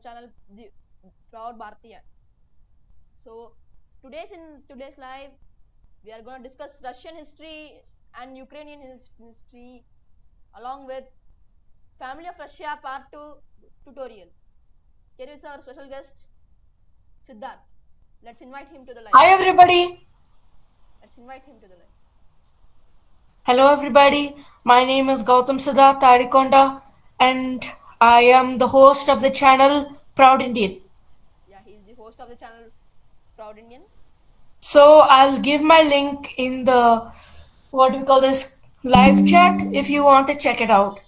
channel the Proud Bharatiya. So today's live we are going to discuss Russian history and Ukrainian history along with Family of Russia Part 2 tutorial. Here is our special guest Siddharth. Let's invite him to the live. Hi everybody. Let's invite him to the live. Hello everybody. My name is Gautam Siddharth Tarikonda and I am the host of the channel Proud Indian. Yeah, he is the host of the channel Proud Indian. So I'll give my link in the what do we call this live chat if you want to check it out.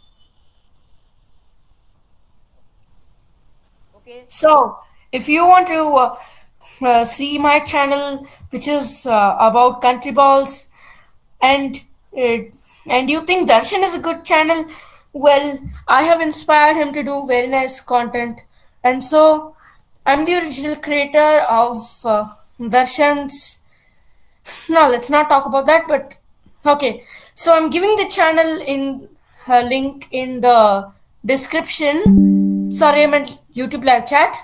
Okay. So if you want to see my channel which is about country balls and uh, and you think Darshan is a good channel, well, I have inspired him to do very nice content, and so I'm the original creator of Darshan's. No, let's not talk about that. But okay, so I'm giving the channel in link in the description. Sorry, I meant YouTube live chat.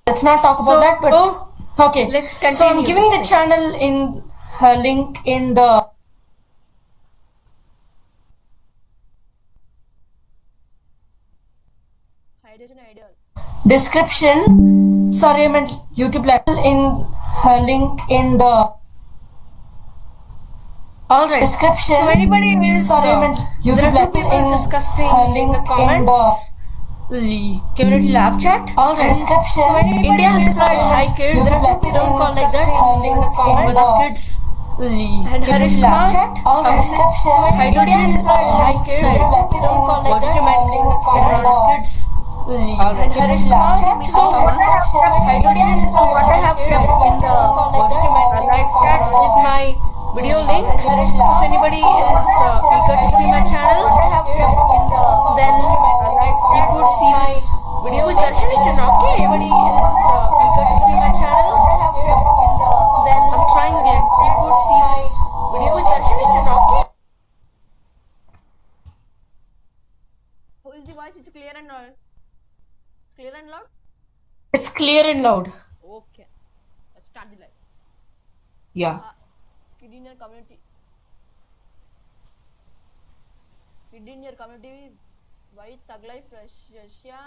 Let's not talk about that. But okay, let's continue. So I'm giving the channel in link in the Hydrogen ideal. description. Sorry, I meant YouTube live in link in the all right description. So anybody is Sorry, I meant YouTube there are live two people in discussing link in the in comments. the community live chat. All right description. So anybody India has is cried high kids. there are two Don't call like that. in the But comments. kids. And Harish Community live Kumar, chat. All right description. Hydrogen High kids. don't call like that. Kids. All right. Harish Kumar, so what I have Hydrogen, so what I have kept in the live chat is my video link. So if anybody is eager to see my channel, then you could see my video with Darshan Chanaki. Anybody is eager to see my channel, then I'm trying again. You could see my video with Darshan Chanaki. Who is the voice? It's clear and loud. It's clear and loud. It's clear and loud. Okay. Let's start the live. Yeah. Kid in your community. Kid in your community. Why Thug Life Russia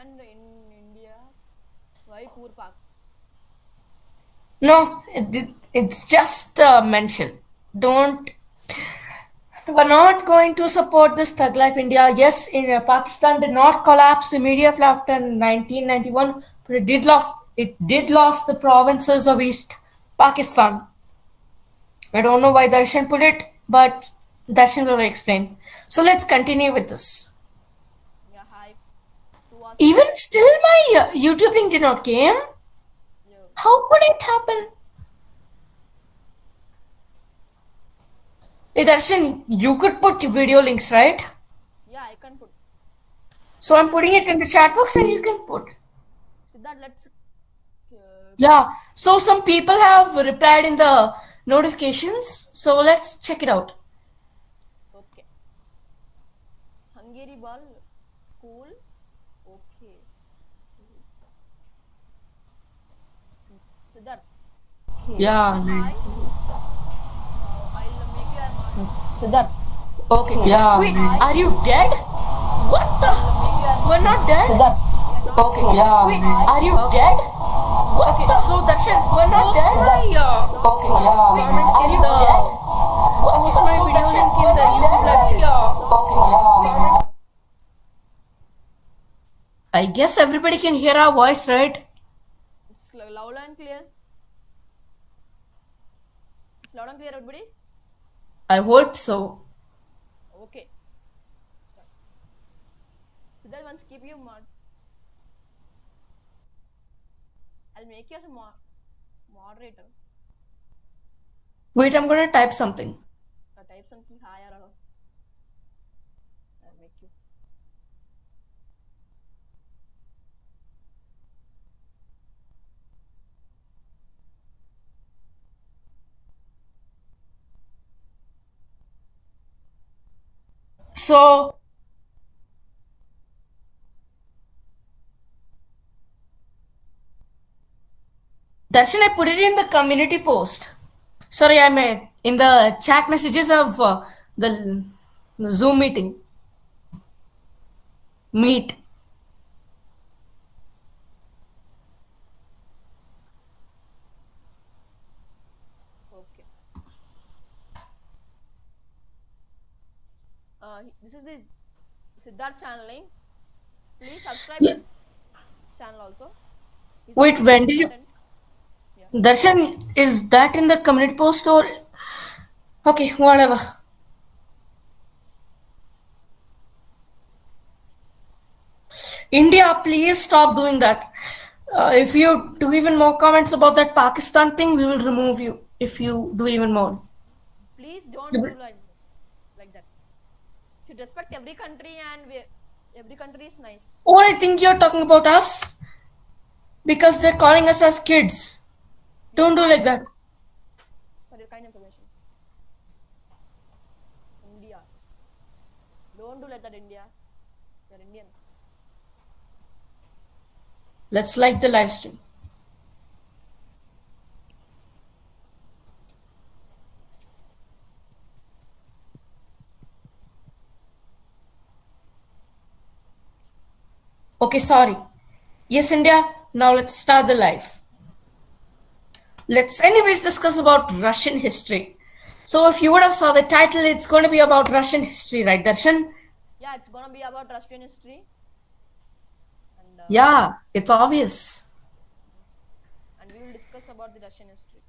and in India? Why Poor Park? No, it's just a mention. Don't. We're not going to support this Thug Life India. Yes, in Pakistan did not collapse immediately after 1991, but it did lost the provinces of East Pakistan. I don't know why Darshan put it, but Darshan will explain. So let's continue with this. Yeah, hi. Even still, my YouTube link did not came. Yeah. How could it happen? Hey Darshan, you could put video links, right? Yeah, I can put. So I'm putting it in the chat box and you can put. Siddharth, let's. Yeah, so some people have replied in the notifications. So let's check it out. Okay. Hungary ball. Cool. Okay. Siddharth. Yeah. I'll make you a Siddharth. Okay. Yeah. Wait, are you dead? What the? We're not dead? Siddharth. Okay. Yeah. Wait, are you dead? What the? So Darshan, we're not dead? Okay. Yeah. Wait, are you dead? Post my video link in the YouTube live chat. Okay. I guess everybody can hear our voice, right? It's loud and clear. It's loud and clear, everybody. I hope so. Okay. Start. Siddharth, once keep your mod. I'll make you as a moderator. Wait, I'm gonna type something. Type something high or low. I'll make you. So Darshan, I put it in the community post. Sorry, I made in the chat messages of the Zoom meeting. Meet. Okay. This is the Siddharth channeling. Please subscribe Yeah. his channel also. He's Wait, uploading when good did you? content. Yeah. Darshan, is that in the community post or? Okay, whatever. India, please stop doing that. If you do even more comments about that Pakistan thing, we will remove you if you do even more. Please don't do like that. Should respect every country, and every country is nice. Or I think you're talking about us because they're calling us as kids. We are Don't do not like that. kids. For your kind information. India. Don't do like that, India. We are Indians. Let's like the live stream. Okay, sorry. Yes, India. Now let's start the live. Let's anyways discuss about Russian history. So if you would have saw the title, it's going to be about Russian history, right, Darshan? Yeah, it's gonna be about Russian history, and Yeah, it's obvious. we will discuss about the Russian history.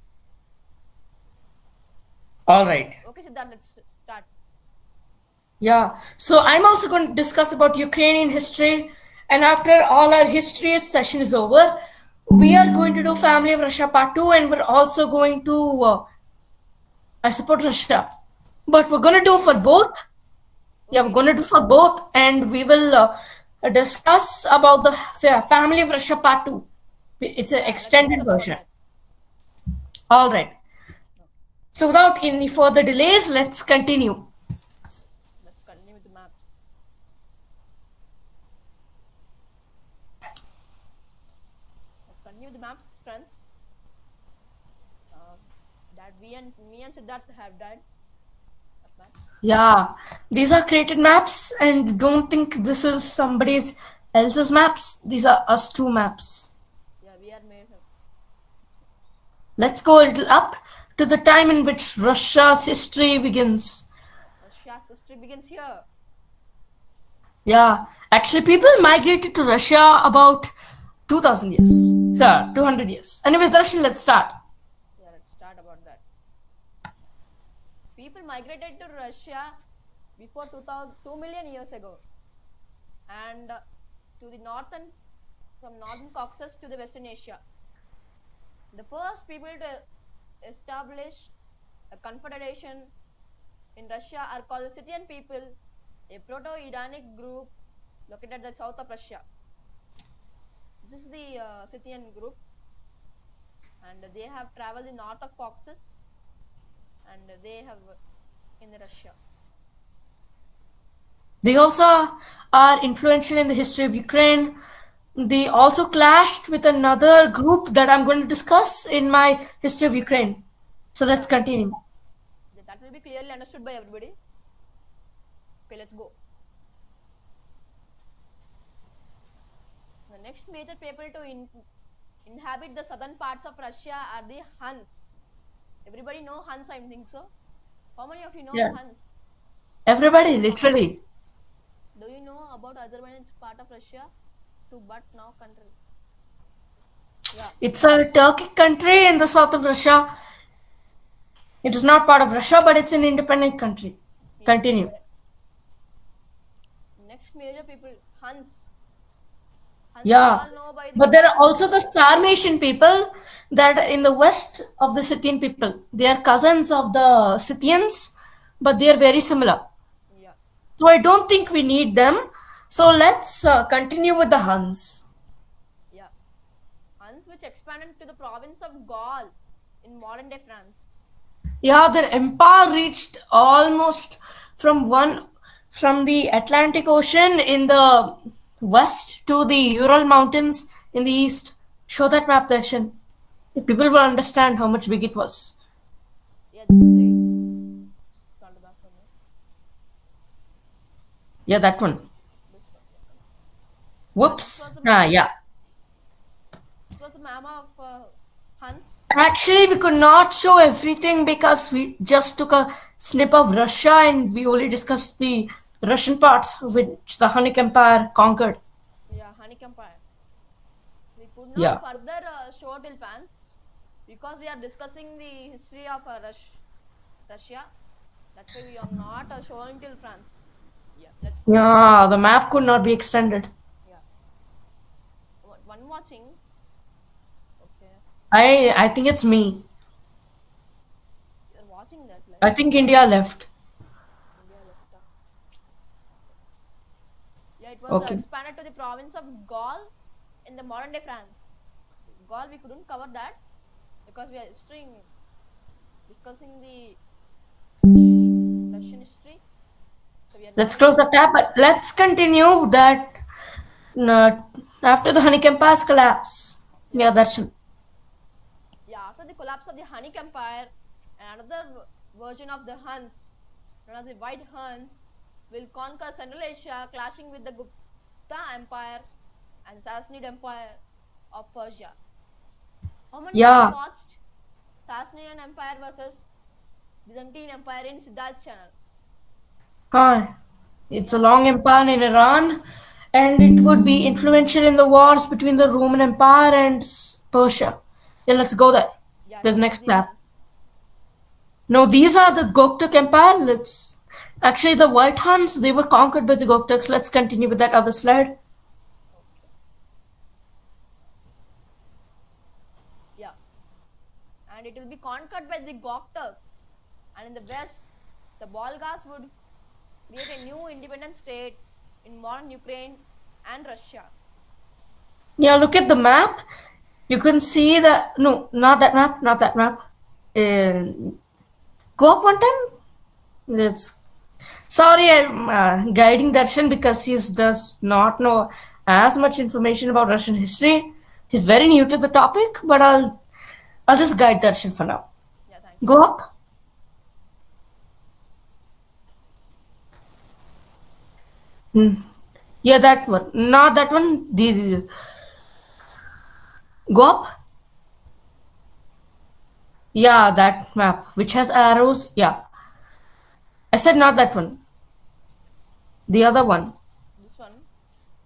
All right. Okay, Siddharth, let's start. Yeah. So I'm also going to discuss about Ukrainian history, and after all our history session is over, we are going to do Family of Russia Part 2, and we're also going to I support Russia. But we're gonna do for Okay. both. Yeah, we're Okay. gonna do for both, and we will discuss about the Family of Russia Part 2. It's an Yeah, let's extended discuss about version. that. All right. Okay. So without any further delays, let's continue. Yes, let's continue with the maps. Let's continue with the maps, friends. That me and Siddharth have done that maps. Yeah, these are created maps, and don't think this is somebody's else's maps. These are us two maps. Yeah, we are made of Let's go a little up to the time in which Russia's history begins. Russia's history begins here. Yeah, actually, people migrated to Russia about 2000 years. So, 200 years. Anyways, Darshan, let's start. Yeah, let's start about that. People migrated to Russia before 2 million years ago, and to the northern, from northern Caucasus to the Western Asia. The first people to establish a confederation in Russia are called the Scythian people, a Proto-Iranic group located at the south of Russia. This is the Scythian group, and they have traveled the north of Caucasus, and they have in Russia. They also are influential in the history of Ukraine. They also clashed with another group that I'm going to discuss in my history of Ukraine. So let's Yeah, continue. that will be clearly understood by everybody. Okay, let's go. The next major people to inhabit the southern parts of Russia are the Huns. Everybody know Huns, I think so. How many of you know Yeah. Huns? Everybody, literally. Do you know about Azerbaijan? It's part of Russia, to but now country. Yeah, It's a Turkic country in the south of Russia. It is not part of Russia, but it's an independent country. yeah, Continue. correct. Next major people, Huns. Huns we Yeah. all know by the But there are Vikings. also the Sarmatian people that are in the west of the Scythian people. They are cousins of the Scythians, but they are very similar. Yeah, So I don't think we need them. So let's continue with the Huns. yeah. Huns which expanded to the province of Gaul in modern day France. Yeah, their empire reached almost from the Atlantic Ocean in the west to the Ural Mountains in the east. Show that map, Darshan. People will understand how much big it was. Yeah, this is the start the back from here. Yeah, that one. This one. Yeah, this was Whoops. the Ah, map. yeah. This was the map of Huns. Actually, we could not show everything because we just took a snip of Russia and we only discussed the Russian parts which the Hunnic Empire conquered. Yeah, Hunnic Empire. We could not Yeah. further show till France because we are discussing the history of Russia. That's why we are not showing till France. Yeah, let's go. Yeah, the map could not be extended. Yeah, one watching. Okay, I think it's me. you're watching that I live. think India left. India left. Yeah, it was Okay. expanded to the province of Gaul in the modern day France. Gaul, we couldn't cover that because we are discussing the Russian history. So we are Let's not close able the to tab, cover but that. let's continue that uh, after the Hunnic Empire's collapse. Yeah. Yeah, that's it. Yeah, after the collapse of the Hunnic Empire, another version of the Huns, known as the White Huns, will conquer Central Asia, clashing with the Gupta Empire and Sassanid Empire of Persia. How many people Yeah. watched Sasanian Empire versus Byzantine Empire in Siddharth's channel? Hi. It's a Yeah, long empire in Iran, and it would be influential in the wars between the Roman Empire and Persia. Yeah, let's go there. yeah, The this was next the tab. Huns. No, these are the Goktuk Empire. Let's actually the White Huns. They were conquered by the Goktuks. Let's continue with that other slide. Okay, yeah, and it will be conquered by the Gokturks, and in the west, the Bulgars would create a new independent state in modern Ukraine and Russia. Yeah, look at the map. You can see that. No, not that map. Not that map. Uh, Go up one time. It's sorry, I'm guiding Darshan because he does not know as much information about Russian history. He's very new to the topic, but I'll just guide Darshan for now. Yeah, thanks. Go up. Hmm. Yeah, that one. Not that one. Go up. Yeah, that map which has arrows. Yeah, I said not that one. The other one. This one.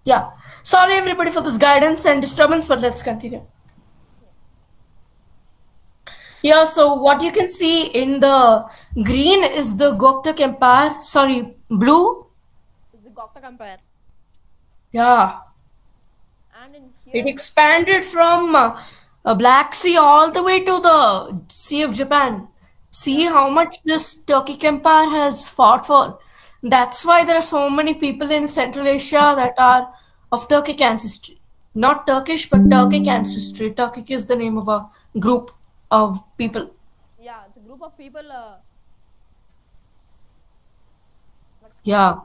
Yeah. Sorry everybody for this guidance and disturbance, but let's continue. Yeah. Yeah, so what you can see in the green is the Goktuk Empire. Sorry, blue. Is the Goktak Empire, Yeah, and in it here, expanded from Black Sea all the way to the Sea of Japan. See yeah, how much this Turkic Empire has fought for. That's why there are so many people in Central Asia that are of Turkic ancestry. Not Turkish, but Turkic ancestry. Turkic is the name of a group of people. yeah, it's a group of people. Let's go. Yeah.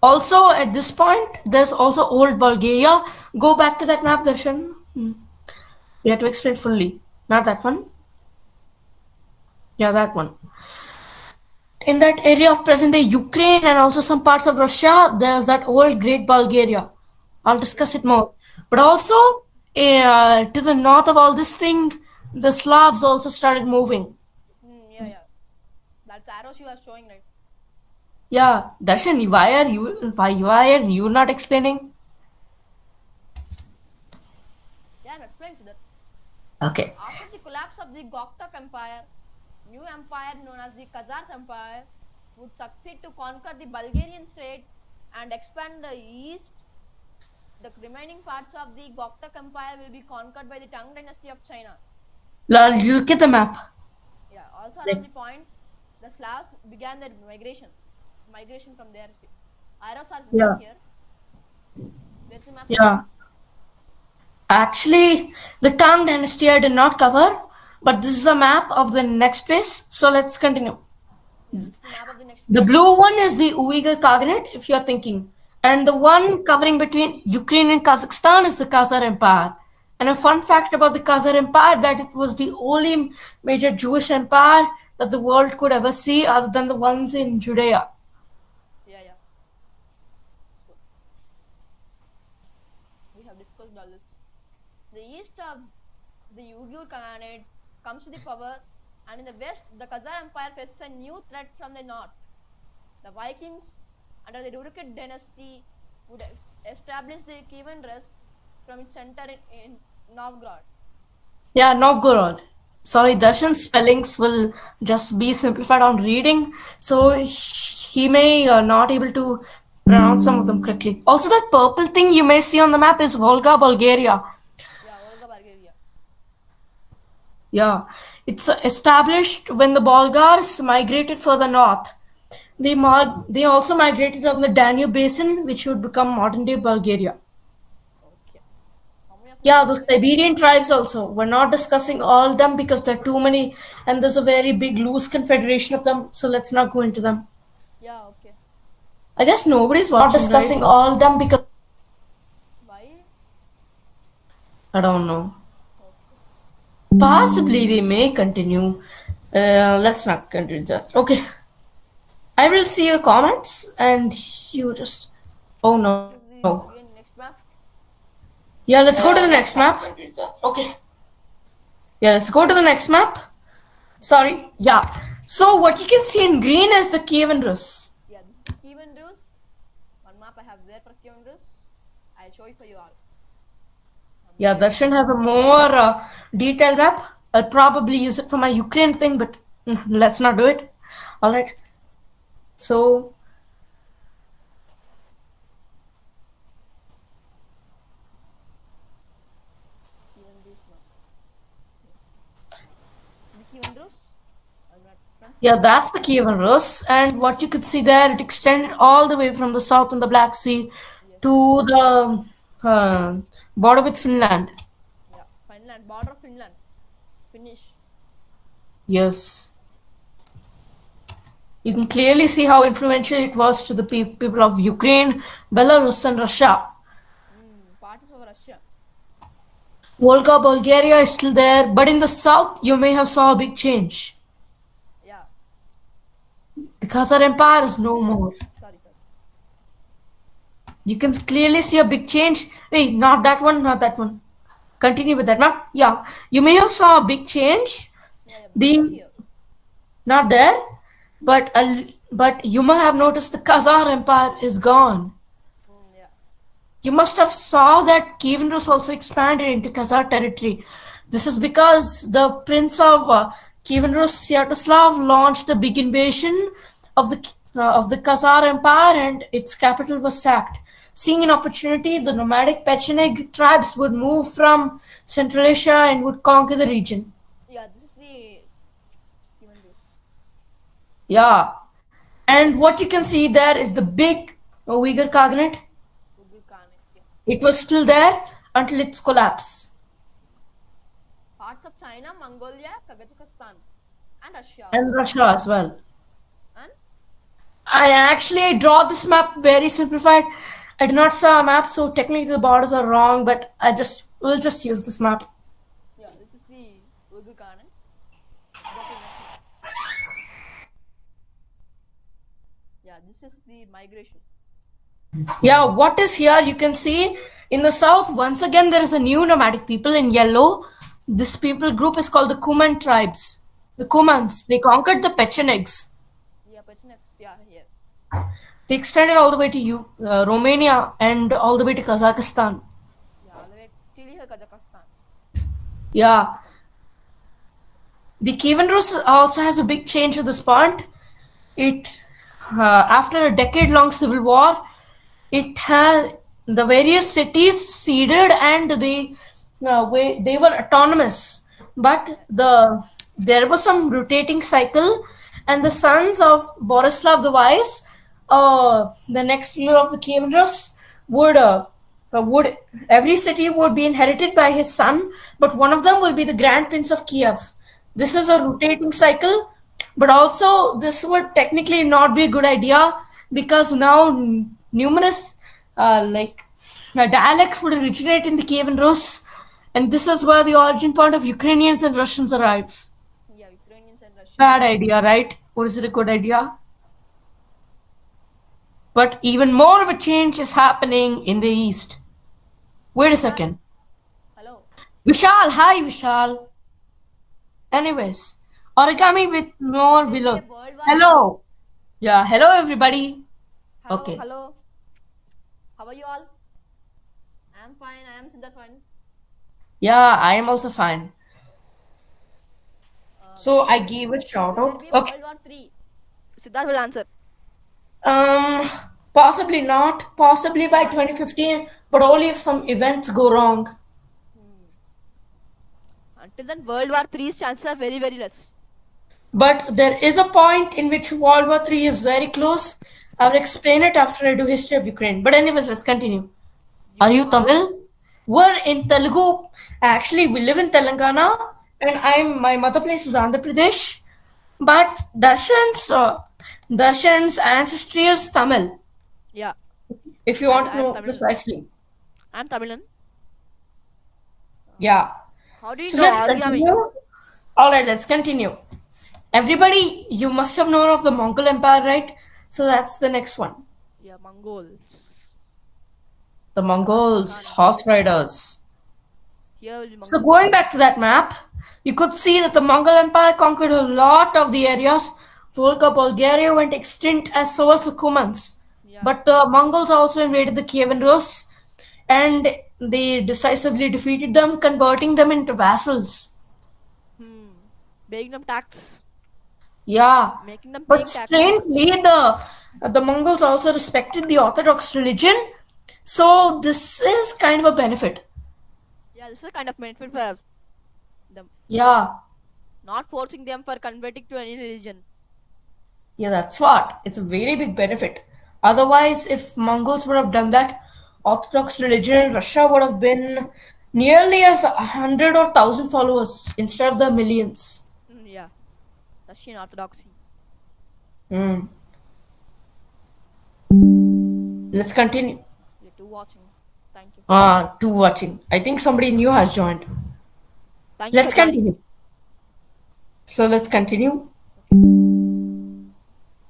Also, at this point, there's also old Bulgaria. Go back to that map, Darshan. We have to explain fully. Not that one. Yeah, that one. In that area of present day Ukraine and also some parts of Russia, there's that old Great Bulgaria. I'll Yeah, discuss it more. But also, to the north of all this thing, the Slavs also started moving. yeah, yeah. That's arrows you are showing, right? Yeah, Darshan, why are you not explaining? Yeah, I'm explaining to that. Okay. After the collapse of the Goktak Empire, new empire known as the Khazars Empire would succeed to conquer the Bulgarian state and expand the east. The remaining parts of the Goktak Empire will be conquered by the Tang dynasty of China. Look at the map. Yeah, also around the point, the Slavs began their migration from there. Arrows are Yeah. showing here. Where's the map showing? Yeah. Actually, the Tang Dynasty I did not cover, but this is a map of the next place. So let's continue. Yeah, this is the map of the next The place. blue one is the Uyghur Khaganate, if you're thinking. And the one covering between Ukraine and Kazakhstan is the Khazar Empire. And a fun fact about the Khazar Empire that it was the only major Jewish empire that the world could ever see other than the ones in Judea. Yeah, yeah. So we have discussed all this. The east of the Uyghur Khanate comes to the power, and in the west, the Khazar Empire faces a new threat from the north. The Vikings, under the Urukid dynasty, would establish the Kievan Rus from its center in Novgorod. Yeah, Novgorod. Sorry, Darshan's spellings will just be simplified on reading, so he may not able to pronounce some of them correctly. Also, that purple thing you may see on the map is Volga, Bulgaria. Yeah, Volga Bulgaria. Yeah, it's established when the Bulgars migrated further north. They also migrated on the Danube basin, which would become modern day Bulgaria. Okay. How many of you Yeah, know those this? Siberian tribes also. We're not discussing all of them because there are too many, and there's a very big loose confederation of them. So let's not go into them. Yeah, okay. I guess nobody's watching, discussing right? All of them because Why? I don't know. Okay. Possibly they may continue. Let's not continue that. Okay, I will see your comments, and you just. Oh This no. is the again next map. Yeah, let's go to the next map. Okay. Yeah, let's go to the next map. Sorry. Yeah. So what you can see in green is the Kievan Rus. Yeah, this is the Kievan Rus. One map I have there for Kievan Rus. I'll show it for you all. Yeah, Darshan has a more detailed map. I'll probably use it for my Ukraine thing, but let's not do it. All right. So Kievan Rus map. This is the Kievan Rus. yeah, that's the Kievan Rus, and what you could see there, it extended all the way from the south in the Black Sea Yes. to the border with Finland. Yeah, Finland, border of Finland. Finnish. Yes. You can clearly see how influential it was to the people of Ukraine, Belarus, and Russia. Parties over Russia. Volga, Bulgaria is still there, but in the south, you may have saw a big change. Yeah. The Khazar Empire is no more. Sorry. You can clearly see a big change. Hey, not that one, not that one. Continue with that map. Yeah, you may have saw a big change. Yeah, The here. not there, but you may have noticed the Khazar Empire is gone. Yeah. You must have saw that Kievan Rus also expanded into Khazar territory. This is because the Prince of Kievan Rus, Sviatoslav, launched a big invasion of the Khazar Empire, and its capital was sacked. Seeing an opportunity, the nomadic Pecheneg tribes would move from Central Asia and would conquer the region. Yeah, this is the Kievan Rus. Yeah, and what you can see there is the big Uyghur Khaganate. Uyghur Khanate. Yeah. It was still there until its collapse. Parts of China, Mongolia, Kazakhstan, and Russia. And Russia as well. And I actually draw this map very simplified. I did not saw a map, so technically the borders are wrong, but we'll just use this map. yeah, this is the Uyghur Khanate. Yeah, this is the migration. Yeah, what is here you can see in the south, once again there is a new nomadic people in yellow. This people group is called the Kuman tribes. The Kumans, they conquered the Pechenegs. Yeah, Pechenegs, yeah, here. They extended all the way to Romania and all the way to Kazakhstan. Yeah, all the way till here, Kazakhstan. Yeah. The Kievan Rus also has a big change at this point. After a decade-long civil war, it had the various cities ceded and they were autonomous. But there was some rotating cycle, and the sons of Borislav the Wise, the next ruler of the Kievan Rus, would every city would be inherited by his son, but one of them will be the Grand Prince of Kiev. This is a rotating cycle, but also this would technically not be a good idea because now numerous dialects would originate in the Kievan Rus, And this is where the origin point of Ukrainians and Russians arrive. Yeah, Ukrainians and Bad Russians. idea, right? Or is it a good idea? But even more of a change is happening in the east. Wait a Vishal, second. hello. Vishal, hi Vishal. Anyways, origami with more There will be willow. a World War 3. Hello. Yeah, hello everybody. Hello, Okay. hello. How are you all? I am fine. I am Siddharth fine. Yeah, I am also fine. So I Vishal, gave a shout will there out. be a Okay. World War 3? Siddharth will answer. Um, Possibly not. Possibly by Why? 2015, but only if some events go wrong. Hmm. Until then, World War 3's chances are very, very less. But there is a point in which World War III is very close. I will explain it after I do history of Ukraine. But anyways, let's continue. Are You you are? Tamil? We're in Telugu. Actually, we live in Telangana, and my mother place is Andhra Pradesh. But Darshan's ancestry is Tamil. Yeah, If you want to I am know Tamilan. precisely, I am Tamilan. yeah. How do you So know let's origami? continue. All right, let's continue. Everybody, you must have known of the Mongol Empire, right? So that's the next one. Yeah, Mongols. The Mongols, Kazakh horse Empire. riders. Here will be So going Mongols. back to that map, you could see that the Mongol Empire conquered a lot of the areas. Volga, Bulgaria went extinct as so was the Cumans. Yeah. But the Mongols also invaded the Kievan Rus and they decisively defeated them, converting them into vassals. Hmm. Paying them tax. Yeah, Making them but paying tax. strangely, the Mongols also respected the Orthodox religion, so this is kind of a benefit. Yeah, this is a kind of benefit for them. Yeah, Not forcing them for converting to any religion. yeah, that's what. It's a very big benefit. Otherwise, if Mongols would have done that, Orthodox religion in Russia would have been nearly as 100 or 1,000 followers instead of the millions. Yeah. Russian Orthodoxy. Hmm. Let's continue. You're too watching. Thank you. To watching. I think somebody new has joined. Thank you for Let's joining. continue. So let's continue. Okay.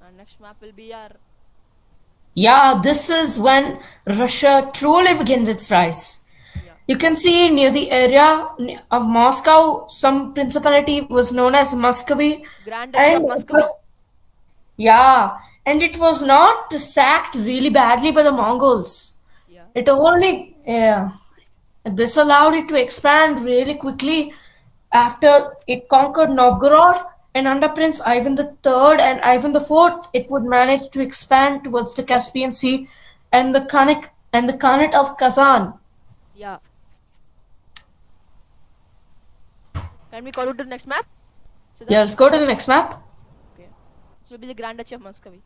And next map will be our Yeah, this is when Russia truly begins its rise. yeah. You can see near the area of Moscow, some principality was known as Muscovy, Grand Duchy and of it was, Muscovy. yeah, and it was not sacked really badly by the Mongols. Yeah. It only, yeah, this allowed it to expand really quickly after it conquered Novgorod, and under Prince Ivan III and Ivan IV, it would manage to expand towards the Caspian Sea and the Khanate of Kazan. Yeah. Can we go to the next map? So that Yeah, let's go to the next map. okay. This will be the Grand Duchy of Muscovy.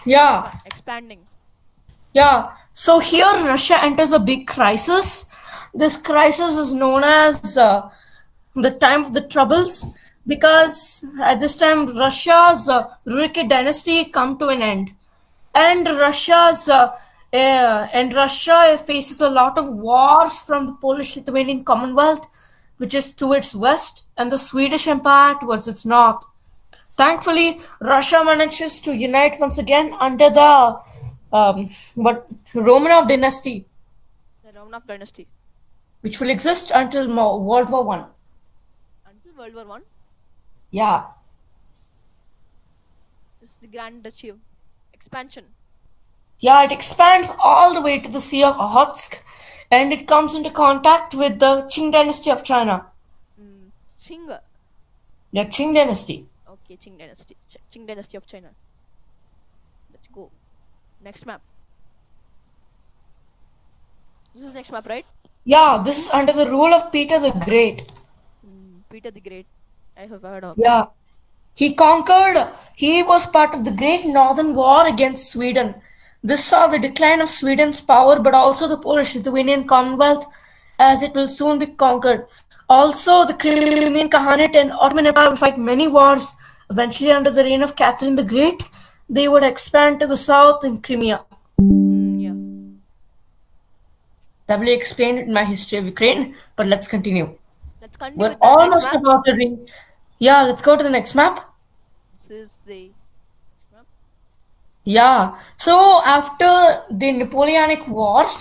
Yeah, Expanding. yeah. So here Russia enters a big crisis. This crisis is known as the time of the troubles because at this time Russia's Rurikid dynasty come to an end, and Russia faces a lot of wars from the Polish-Lithuanian Commonwealth, which is to its west, and the Swedish Empire towards its north. Thankfully, Russia manages to unite once again under the what Romanov dynasty, The Romanov dynasty. which will exist until World War One. Until World War One. Yeah, This is the Grand Duchy of expansion. yeah, it expands all the way to the Sea of Okhotsk, and it comes into contact with the Qing dynasty of China. Qing. The Qing dynasty. Okay, Qing dynasty. Qing dynasty of China. Let's go. Next map. This is next map, right? Yeah, this is under the rule of Peter the Great. Peter the Great. I have heard of. Yeah. He was part of the Great Northern War against Sweden. This saw the decline of Sweden's power, but also the Polish-Lithuanian Commonwealth, as it will soon be conquered. Also, the Crimean Khaganate and Ottoman Empire will fight many wars. Eventually, under the reign of Catherine the Great, they would expand to the south in Crimea. Yeah. doubly explained in my history of Ukraine, but let's continue. Let's continue We're with the next almost map. about to reach. Yeah, let's go to the next map. This is the next map. Yeah, so after the Napoleonic Wars,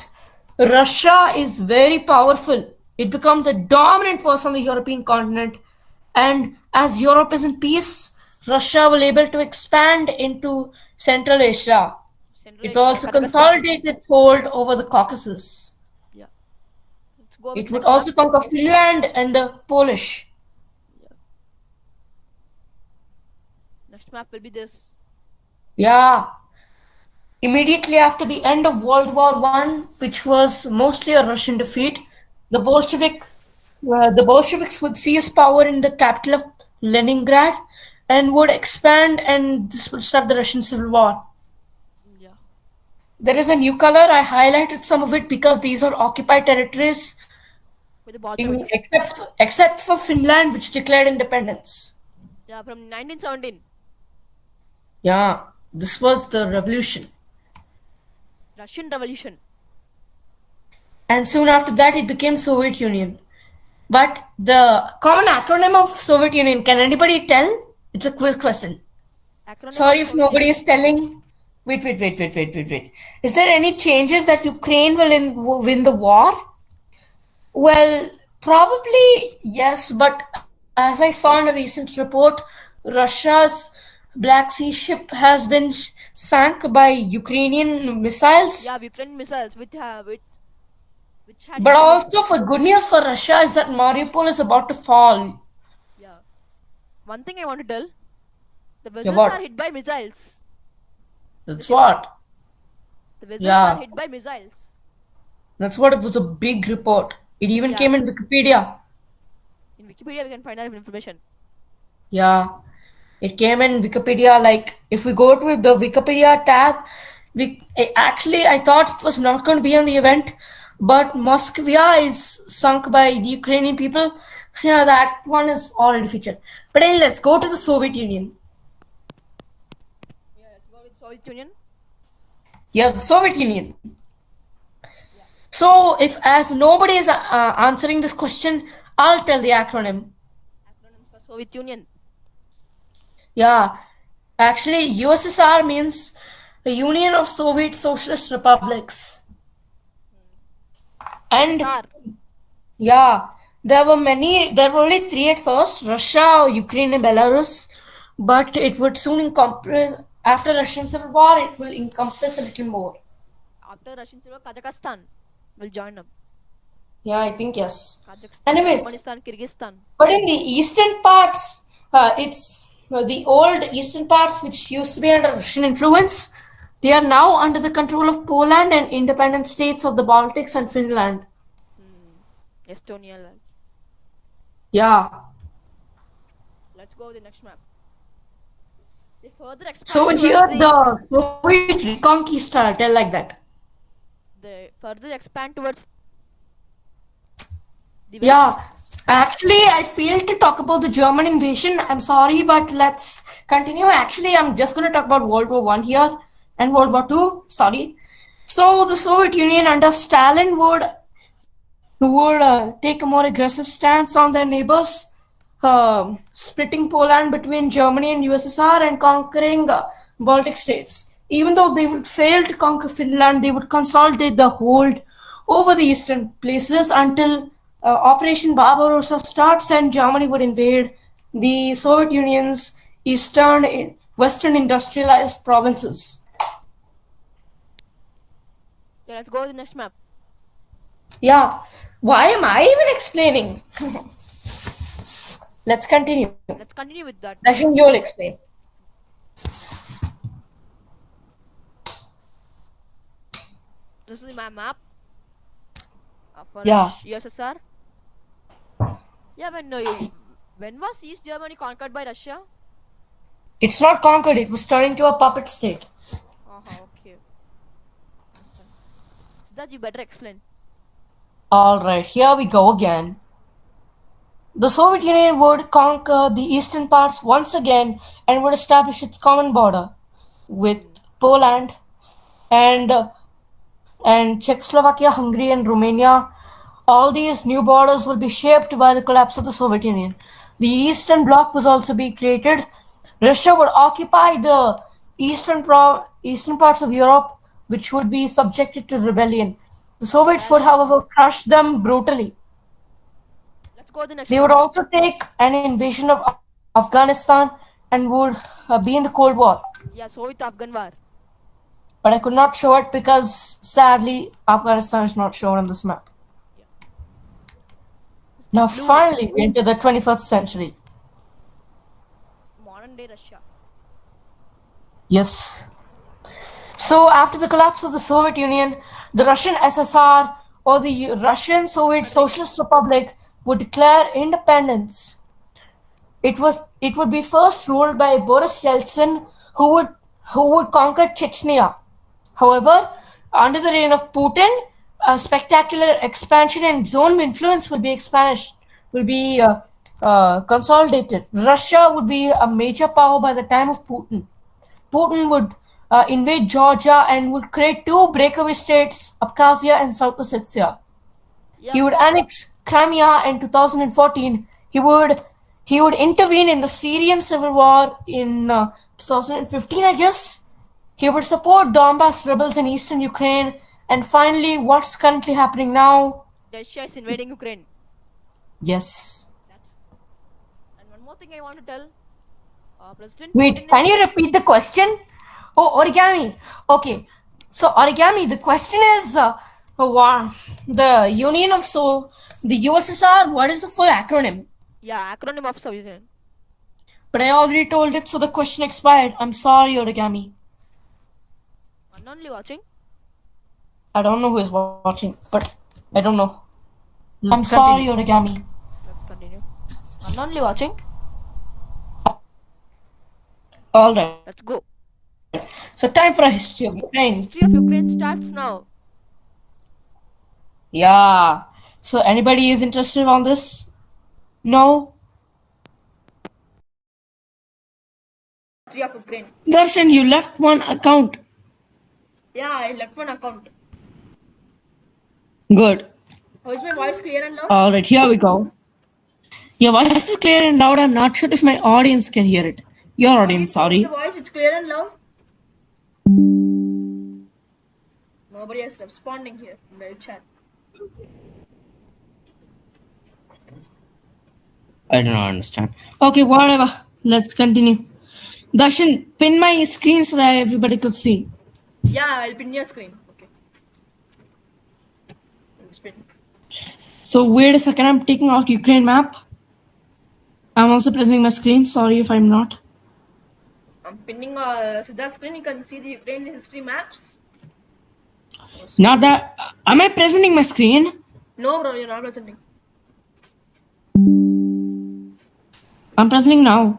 Russia is very powerful. It becomes a dominant force on the European continent, and as Europe is in peace, Russia will able to expand into Central Asia. Central It will Asia, also Kazakhstan. consolidate its hold over the Caucasus. Yeah. Let's go with It would next map. also conquer Finland and the Polish. Yeah. Next map will be this. Yeah, immediately after the end of World War One, which was mostly a Russian defeat, the Bolsheviks would seize power in the capital of Leningrad and would expand, and this would start the Russian Civil War. Yeah. There is a new color. I highlighted some of it because these are occupied territories, With the Bolsheviks. except for Finland, which declared independence. Yeah, from 1917. Yeah, this was the revolution. Russian Revolution. And soon after that, it became Soviet Union. But the common acronym of Soviet Union, can anybody tell? It's a quiz question. Acronym of Sorry if Soviet nobody Union. is telling. Wait. Is there any changes that Ukraine will win the war? Well, probably yes, but as I saw in a recent report, Russia's Black Sea ship has been sank by Ukrainian missiles. Yeah, Ukrainian missiles which had But hit the also, for good news for Russia is that Mariupol is about to fall. yeah. One thing I want to tell, the Yeah, vessels are what? hit by missiles. The That's ship, what. the vessels are Yeah, hit by missiles. that's what. It was a big report. It even Yeah, came in Wikipedia. in Wikipedia we can find out information. Yeah, it came in Wikipedia. Like, if we go to the Wikipedia tab, actually I thought it was not going to be on the event, but Moskvia is sunk by the Ukrainian people. Yeah, that one is already featured. But anyway, let's go to the Soviet Union. Yeah, let's go with Soviet Union. Yeah, the Soviet Union. Yeah, So, if as nobody is answering this question, I'll tell the acronym. acronyms for Soviet Union. Yeah, actually, USSR means the Union of Soviet Socialist Republics. And USSR. yeah, there were only three at first: Russia, Ukraine, and Belarus. But it would soon encompass, after Russian Civil War, it will encompass a little more. After Russian Civil War, Kazakhstan will join them. Yeah, I think yes. Kazakhstan, Anyways, Turkmenistan, Kyrgyzstan. but in the eastern parts, it's the old eastern parts which used to be under Russian influence. They are now under the control of Poland and independent states of the Baltics and Finland. Hmm. Estonia. Yeah. Let's go with the next map. They further So expand here towards the the Soviet reconquista, tell like that. they further expand towards the west. Yeah. Actually, I failed to talk about the German invasion. I'm sorry, but let's continue. Actually, I'm just going to talk about World War One here and World War Two. Sorry. So the Soviet Union under Stalin would take a more aggressive stance on their neighbors, splitting Poland between Germany and USSR and conquering Baltic states. Even though they would fail to conquer Finland, they would consolidate the hold over the eastern places until Operation Barbarossa starts and Germany would invade the Soviet Union's western industrialized provinces. Yeah, let's go with the next map. Yeah, why am I even explaining? Let's continue. Let's continue with that. Dashan, you'll explain. This is my map for Yeah. USSR. Yeah, when was East Germany conquered by Russia? It's not conquered, it was turned into a puppet state. Okay. That you better explain. Alright, here we go again. The Soviet Union would conquer the eastern parts once again and would establish its common border with Poland. And and Czechoslovakia, Hungary, and Romania. All these new borders will be shaped by the collapse of the Soviet Union. The Eastern Bloc was also be created. Russia would occupy the eastern parts of Europe, which would be subjected to rebellion. The Soviets would, Well, however, crush them brutally. let's go to the next They would point. also take an invasion of Afghanistan and would be in the Cold War. Yeah, Soviet Afghan War. But I could not show it because sadly Afghanistan is not shown on this map. Yeah. It's the Now blue finally we enter the 21st century. modern day Russia. Yes. So after the collapse of the Soviet Union, the Russian SSR or the Russian Soviet Republic. Socialist Republic would declare independence. It would be first ruled by Boris Yeltsin, who would conquer Chechnya. However, under the reign of Putin, a spectacular expansion and zone influence will be consolidated. Russia would be a major power by the time of Putin. Putin would invade Georgia and would create two breakaway states, Abkhazia and South Ossetia. He Yep. would annex Crimea in 2014. He would intervene in the Syrian civil war in 2015, I guess. He would support Donbass rebels in eastern Ukraine. And finally, what's currently happening now? Russia is invading Ukraine. Yes. That's and one more thing I want to tell. President Wait, Putin can is you repeat the question? Oh, origami. Okay. So, origami, the question is the Union of the USSR, what is the full acronym? yeah acronym of Soviet Union. But I already told it, so the question expired. I'm sorry, origami. One only watching. I don't know who is watching, but I don't know. I'm Let's sorry, continue. origami. Let's continue. One only watching. Alright. Let's go. So, time for a history of Ukraine. History of Ukraine starts now. Yeah. So, anybody is interested on this? No? History of Ukraine. Darshan, you left one account. Yeah, I left one account. Good. How is my voice clear and loud? Alright, here we go. Your voice is clear and loud. I'm not sure if my audience can hear it. Your audience, sorry. The voice it's clear and loud. Nobody is responding here in the chat. I do not understand. Okay, whatever. Let's continue. Darshan, pin my screen so that everybody could see. Yeah, I'll pin your screen. Okay. Let's pin. So wait a second, I'm taking out Ukraine map. I'm also pressing my screen. Sorry if I'm not. I'm pinning Siddharth's screen. You can see the Ukrainian history maps. Not that. Am I presenting my screen? No, bro, you're not presenting. I'm presenting now.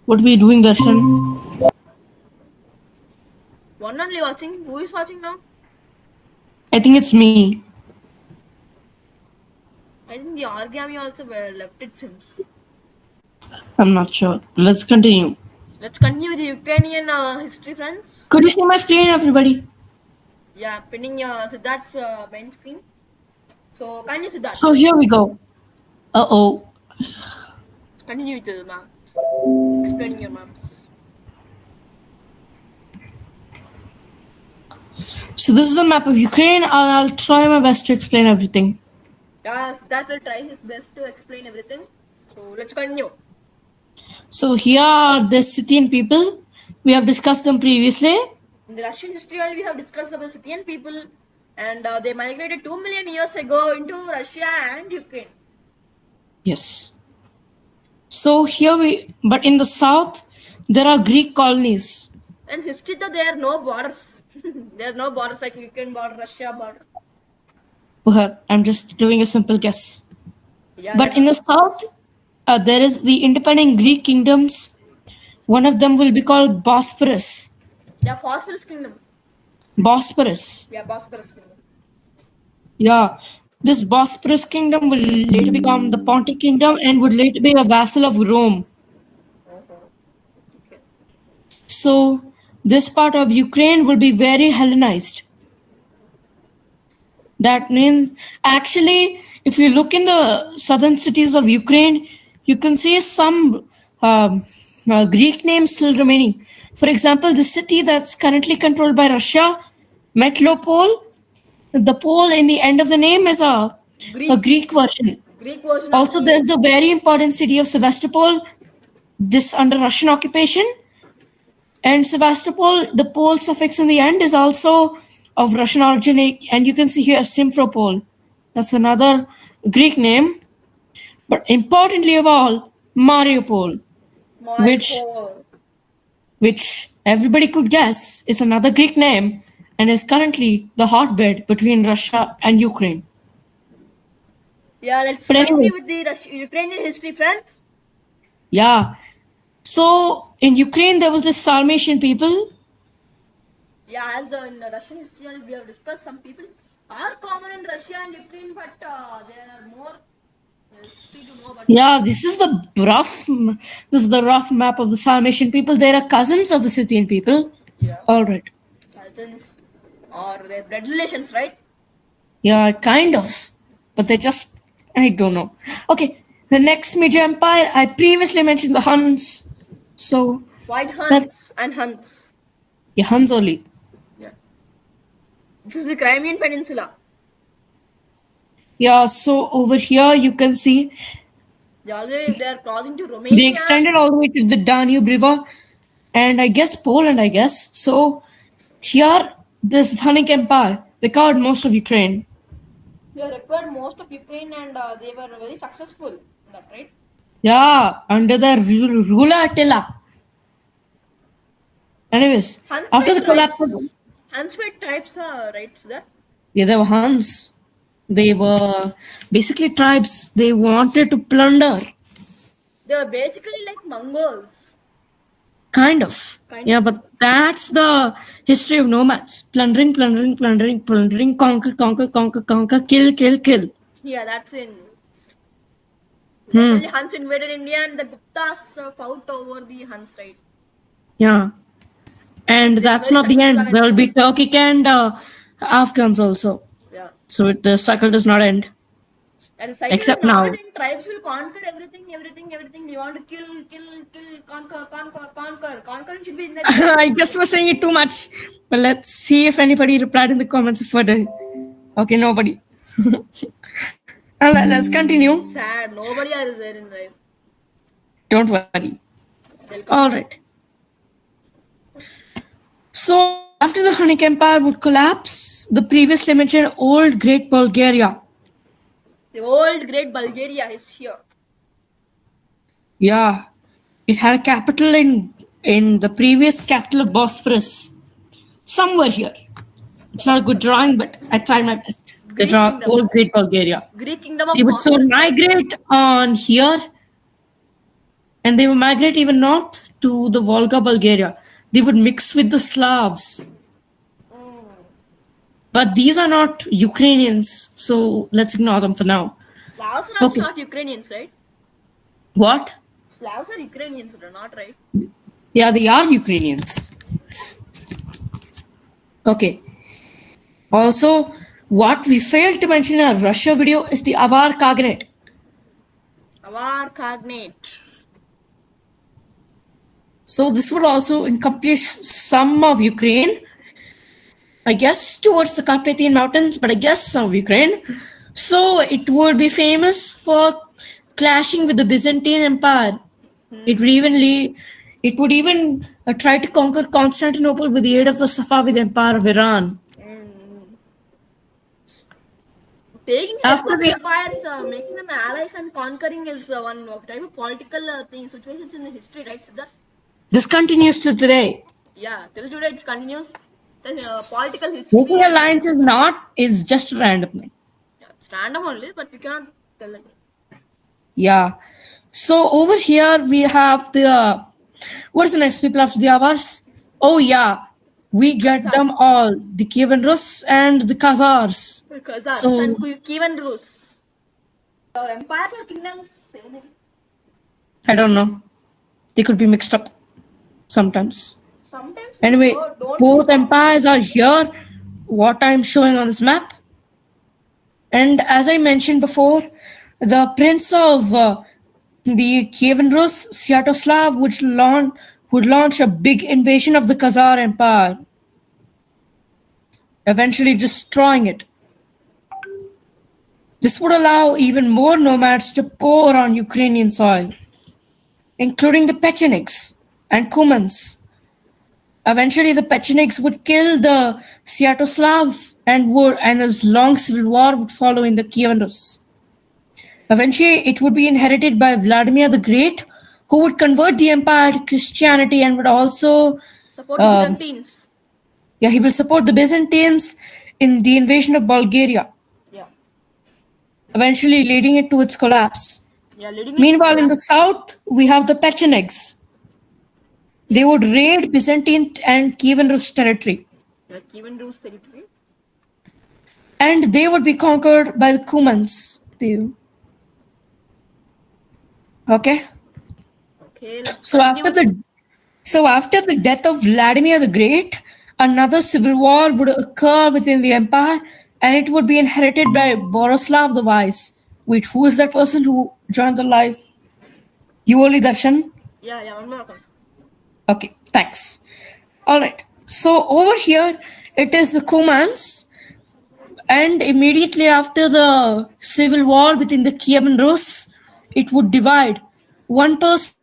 What are we doing, Darshan? One only watching. Who is watching now? I think it's me. I think the origami also left it seems. I'm not sure. Let's continue. Let's continue with the Ukrainian history, friends. Could you see my screen, everybody? Yeah, pinning Siddharth's main screen. So, continue Siddharth. So here we go. Uh-oh. Continue with the maps. Explaining your maps. So this is a map of Ukraine. I'll try my best to explain everything. Yeah, Siddharth will try his best to explain everything. So, let's continue. So here are the Scythian people. We have discussed them previously. In the Russian history, we have discussed about Scythian people, and they migrated 2 million years ago into Russia and Ukraine. Yes. So but in the south, there are Greek colonies. And history, though, there are no borders. There are no borders like Ukraine border, Russia border. Well, I'm just doing a simple guess. Yeah, But in the south, there is the independent Greek kingdoms. One of them will be called Bosporus. yeah, Phosphorus Kingdom. Bosporus. Yeah, Bosporus Kingdom. Yeah. This Bosporus kingdom will later become the Pontic kingdom and would later be a vassal of Rome. Okay. So this part of Ukraine will be very Hellenized. That means actually, if you look in the southern cities of Ukraine, you can see some Greek names still remaining. For example, the city that's currently controlled by Russia, Metropole, the pole in the end of the name is a Greek. Greek version. Greek version of Also, the. there's the very important city of Sevastopol, this under Russian occupation. And Sevastopol, the pole suffix in the end is also of Russian origin, and you can see here Simferopol. That's another Greek name. But importantly of all, Mariupol, which Mariupol. which everybody could guess is another Greek name and is currently the hotbed between Russia and Ukraine. Yeah, let's But continue with anyways, the Ukrainian history, friends. yeah. So in Ukraine there was this Sarmatian people. Yeah, as in the Russian history we have discussed, some people are common in Russia and Ukraine, but there are more history to know about them. Yeah, this is the rough map of the Sarmatian people. They are cousins of the Scythian people. Yeah, All right. cousins or their blood relations, right? Yeah, kind of. But they just, I don't know. Okay, the next major empire, I previously mentioned the Huns. So White Huns that's, and Huns. yeah, Huns only. Yeah, this is the Crimean Peninsula. Yeah, so over here you can see They are crossing to they Romania. extended all the way to the Danube River and I guess Poland, I guess. So here, this Hunnic Empire, they covered most of Ukraine. They required most of Ukraine and they were very successful in that, right? Yeah, under the ruler Attila. Anyways, Huns after were the collapse of tribes. Huns were tribes, right? So that yeah, they were Huns. They were basically tribes. They wanted to plunder, they were basically like Mongols. kind of. Kind Yeah, of but Mongols. that's the history of nomads: plundering, plundering, plundering, plundering, conquer, conquer, conquer, conquer, kill, kill, kill. Yeah, that's in. Hmm. Basically, Huns invaded India and the Guptas fought over the Huns, right? Yeah, and They were that's very not the successful end. There against will be them. Turkic and Afghans also. Yeah. So the cycle does not end. And the cycle is Except not now. in tribes will conquer everything, everything, everything. You want to kill, kill, kill, conquer, conquer, conquer. Conquering should be in that way. I guess we're saying it too much. But let's see if anybody replied in the comments further. Okay, nobody. Let's continue. Sad. Nobody is there in life. Don't worry. Welcome. All right. So after the Hunnic Empire would collapse, the previously mentioned old Great Bulgaria. The old great Bulgaria is here. Yeah, it had a capital in the previous capital of Bosphorus, somewhere here. It's not a good drawing, but I tried my best. The Greek kingdoms. old Great Bulgaria. Greek kingdom of They would soon Bosphorus. migrate on here, and they would migrate even north to the Volga, Bulgaria. They would mix with the Slavs. But these are not Ukrainians, so let's ignore them for now. Slavs are also Okay. not Ukrainians, right? What? Slavs are Ukrainians, not right? Yeah, they are Ukrainians. Okay. Also, what we failed to mention in our Russia video is the Avar Khaganate. Avar Khaganate. So this would also encompass some of Ukraine, I guess towards the Carpathian Mountains, but I guess some of Ukraine. So it would be famous for clashing with the Byzantine Empire. It would even try to conquer Constantinople with the aid of the Safavid Empire of Iran. Taking After After the empires, making them allies and conquering is one type of political thing, situations in the history, right? Siddharth? this continues to today. Yeah, till today it continues. Political history. Making alliance is just a random thing. Yeah, it's random only, but we cannot tell them. Yeah. So over here we have the what's the next people after the Avars? Oh yeah, We get them all, the Kievan Rus and the Khazars. Khazars So and Kievan Rus. Empires or kingdoms? Same. I don't know. They could be mixed up sometimes. Sometimes. Anyway, Oh, don't. both empires are here, what I'm showing on this map. And as I mentioned before, the prince of the Kievan Rus, Sviatoslav, would launch a big invasion of the Khazar Empire, eventually destroying it. This would allow even more nomads to pour on Ukrainian soil, including the Pechenegs and Cumans. Eventually, the Pechenegs would kill the Sviatoslav and a long civil war would follow in the Kievan Rus. Eventually, it would be inherited by Vladimir the Great, who would convert the empire to Christianity and would also Support the Byzantines. Yeah, he will support the Byzantines in the invasion of Bulgaria. Yeah. Eventually leading it to its collapse. Yeah, Meanwhile, in the south, we have the Pechenegs. They would raid Byzantine and Kievan Rus territory. Yeah, Kievan Rus territory. And they would be conquered by the Cumans. Okay. Okay. So after the death of Vladimir the Great, another civil war would occur within the empire, and it would be inherited by Borislav the Wise. Wait, who is that person who joined the live? You only Darshan? Yeah, one more. Okay, thanks. All right. So over here, it is the Cumans, and immediately after the civil war within the Kievan Rus, it would divide. One person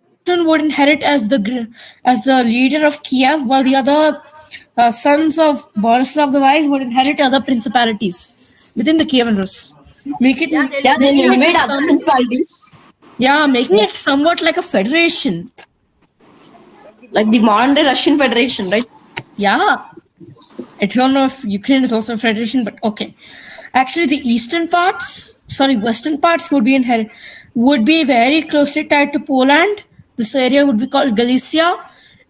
would inherit as the leader of Kiev, while the other sons of Borislav the Wise would inherit other principalities within the Kievan Rus. Making it somewhat like a federation. Like the modern day Russian Federation, right? Yeah. I don't know if Ukraine is also a federation, but okay. Actually, the western parts would be very closely tied to Poland. This area would be called Galicia.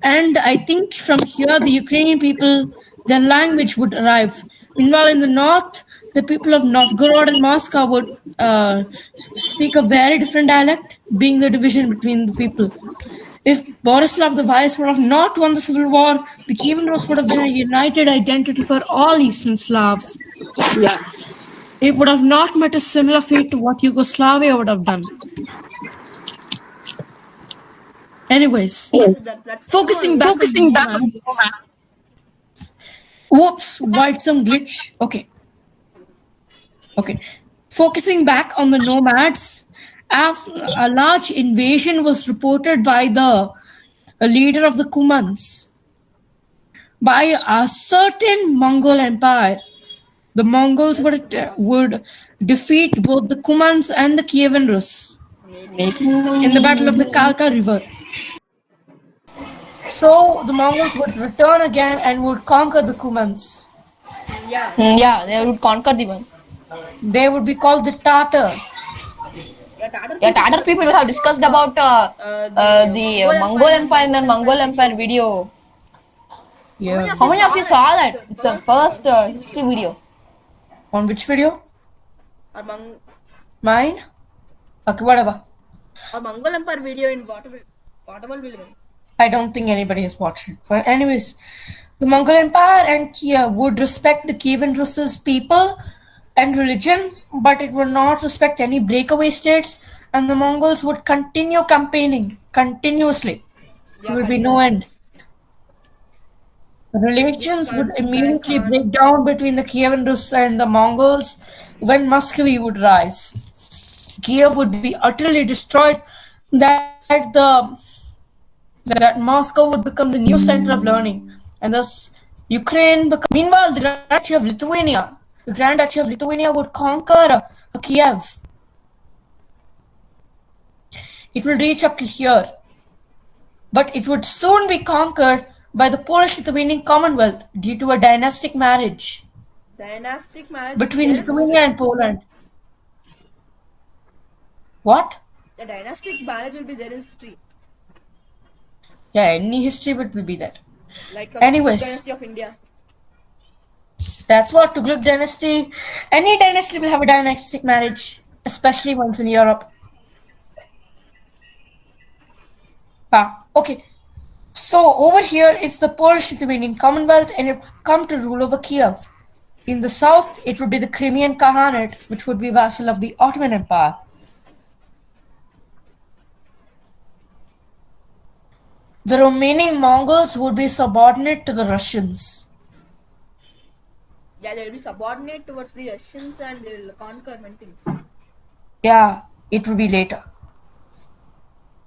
And I think from here, the Ukrainian people, their language would arrive. Meanwhile, in the north, the people of Novgorod and Moscow would speak a very different dialect, being the division between the people. If Borislav the Wise would have not won the civil war, the Kievan Rus would have been a united identity for all Eastern Slavs. Yeah. It would have not met a similar fate to what Yugoslavia would have done. Anyways, focusing back on the whoops, why'd some glitch? Okay. Focusing back on the nomads, a large invasion was reported by the leader of the Cumans by a certain Mongol empire. The Mongols would defeat both the Cumans and the Kievan Rus in the Battle of the Kalka River. So the Mongols would return again and would conquer the Cumans. Yeah, they would conquer the one. They would be called the Tatars. Yeah, Tatar people we have discussed about the Mongol Empire and Mongol Empire video. Yeah. How many of you saw that? It's a first history video. On which video? Among Mine? Okay, whatever. a Mongol Empire video in whatever will be. I don't think anybody has watched it. But anyways, the Mongol Empire and Kiev would respect the Kievan Rus's people and religion, but it would not respect any breakaway states, and the Mongols would continue campaigning continuously. There would be no end. Relations would immediately break down between the Kievan Rus and the Mongols when Muscovy would rise. Kiev would be utterly destroyed, that Moscow would become the new center of learning, and thus Ukraine. Meanwhile, the Grand Duchy of Lithuania would conquer Kiev. It will reach up to here, but it would soon be conquered by the Polish-Lithuanian Commonwealth due to a dynastic marriage between Lithuania and Poland. What? The dynastic marriage will be there in history. Yeah, any history will be that. like a Anyways, dynasty of India. that's what Tughlaq dynasty. Any dynasty will have a dynastic marriage, especially ones in Europe. Okay. So over here it's the Polish-Lithuanian Commonwealth, and it would come to rule over Kiev. In the south, it would be the Crimean Khaganate, which would be vassal of the Ottoman Empire. The remaining Mongols would be subordinate to the Russians. Yeah, they will be subordinate towards the Russians and they will conquer many things. Yeah, it would be later.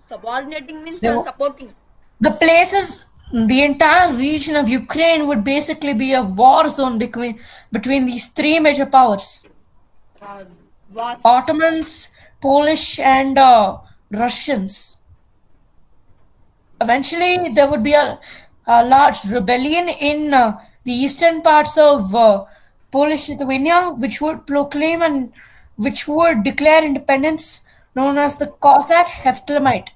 Subordinating means They were- supporting. The places, the entire region of Ukraine would basically be a war zone between these three major powers: Vast. Ottomans, Polish, and Russians. Eventually, there would be a large rebellion in the eastern parts of Polish Lithuania, which would proclaim and which would declare independence, known as the Cossack Heptlemite.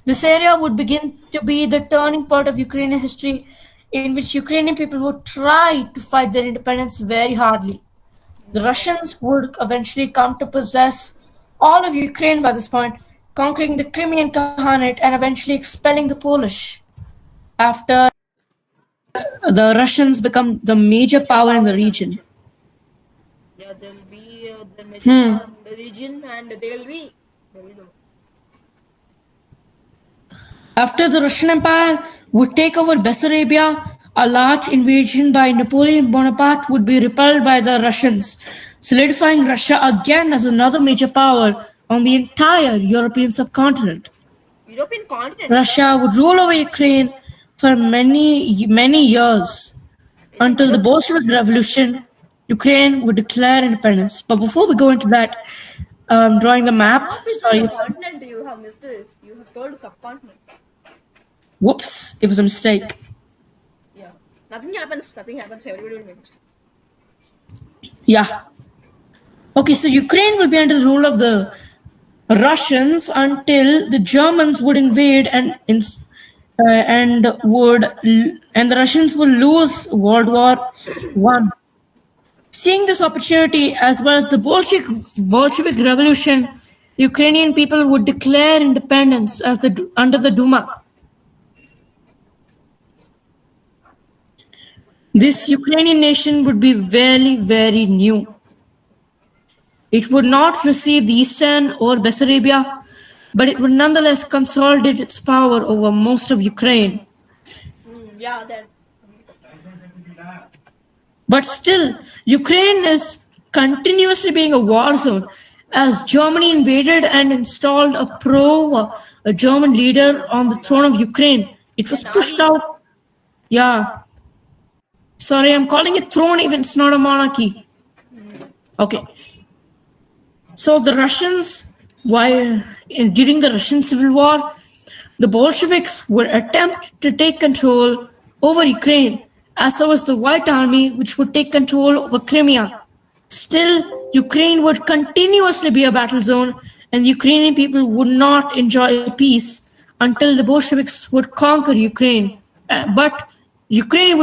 This area would begin to be the turning point of Ukrainian history, in which Ukrainian people would try to fight their independence very hardly. The Russians would eventually come to possess all of Ukraine by this point, conquering the Crimean Khaganate and eventually expelling the Polish. After the Russians become the major power in the region. Yeah, there will be the major power in the region and they will be. After the Russian Empire would take over Bessarabia, a large invasion by Napoleon Bonaparte would be repelled by the Russians, solidifying Russia again as another major power on the entire European subcontinent. European continent. Russia would rule over Ukraine for many years until the Bolshevik Revolution. Ukraine would declare independence. But before we go into that, I'm drawing the map. How is Sorry. the continent? You have missed this. You have told subcontinent. Whoops, it was a mistake. Yeah. Nothing happens. Everybody will make mistakes. Yeah. Okay, so Ukraine will be under the rule of the Russians until the Germans would invade and the Russians will lose World War One. Seeing this opportunity, as well as the Bolshevik Revolution, Ukrainian people would declare independence under the Duma. This Ukrainian nation would be very, very new. It would not receive the Eastern or Bessarabia, but it would nonetheless consolidate its power over most of Ukraine. Yeah, then. But still, Ukraine is continuously being a war zone, as Germany invaded and installed a German leader on the throne of Ukraine. It was pushed out. Yeah. Sorry, I'm calling it throne even it's not a monarchy. Okay. So the Russians, during the Russian Civil War, the Bolsheviks would attempt to take control over Ukraine, as well as the White Army, which would take control over Crimea. Still, Ukraine would continuously be a battle zone, and Ukrainian people would not enjoy peace until the Bolsheviks would conquer Ukraine. But Ukraine's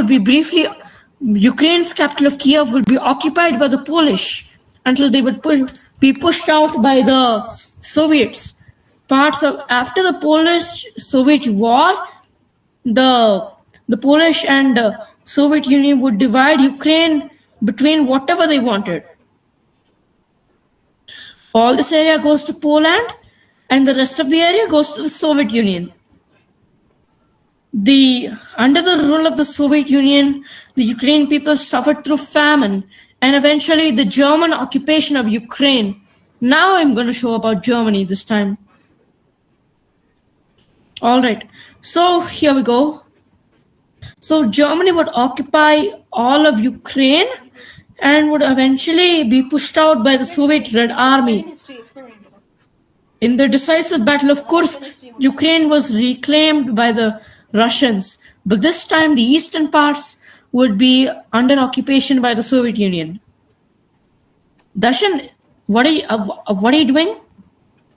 capital of Kiev would be occupied by the Polish until they would be pushed out by the Soviets. After the Polish-Soviet War, the Polish and Soviet Union would divide Ukraine between whatever they wanted. All this area goes to Poland, and the rest of the area goes to the Soviet Union. Under the rule of the Soviet Union, the Ukrainian people suffered through famine and eventually the German occupation of Ukraine. Now I'm going to show about Germany this time. All right, so here we go. So Germany would occupy all of Ukraine and would eventually be pushed out by the Soviet Red Army. In the decisive Battle of Kursk, Ukraine was reclaimed by the Russians, but this time the eastern parts would be under occupation by the Soviet Union. Darshan, what are you doing?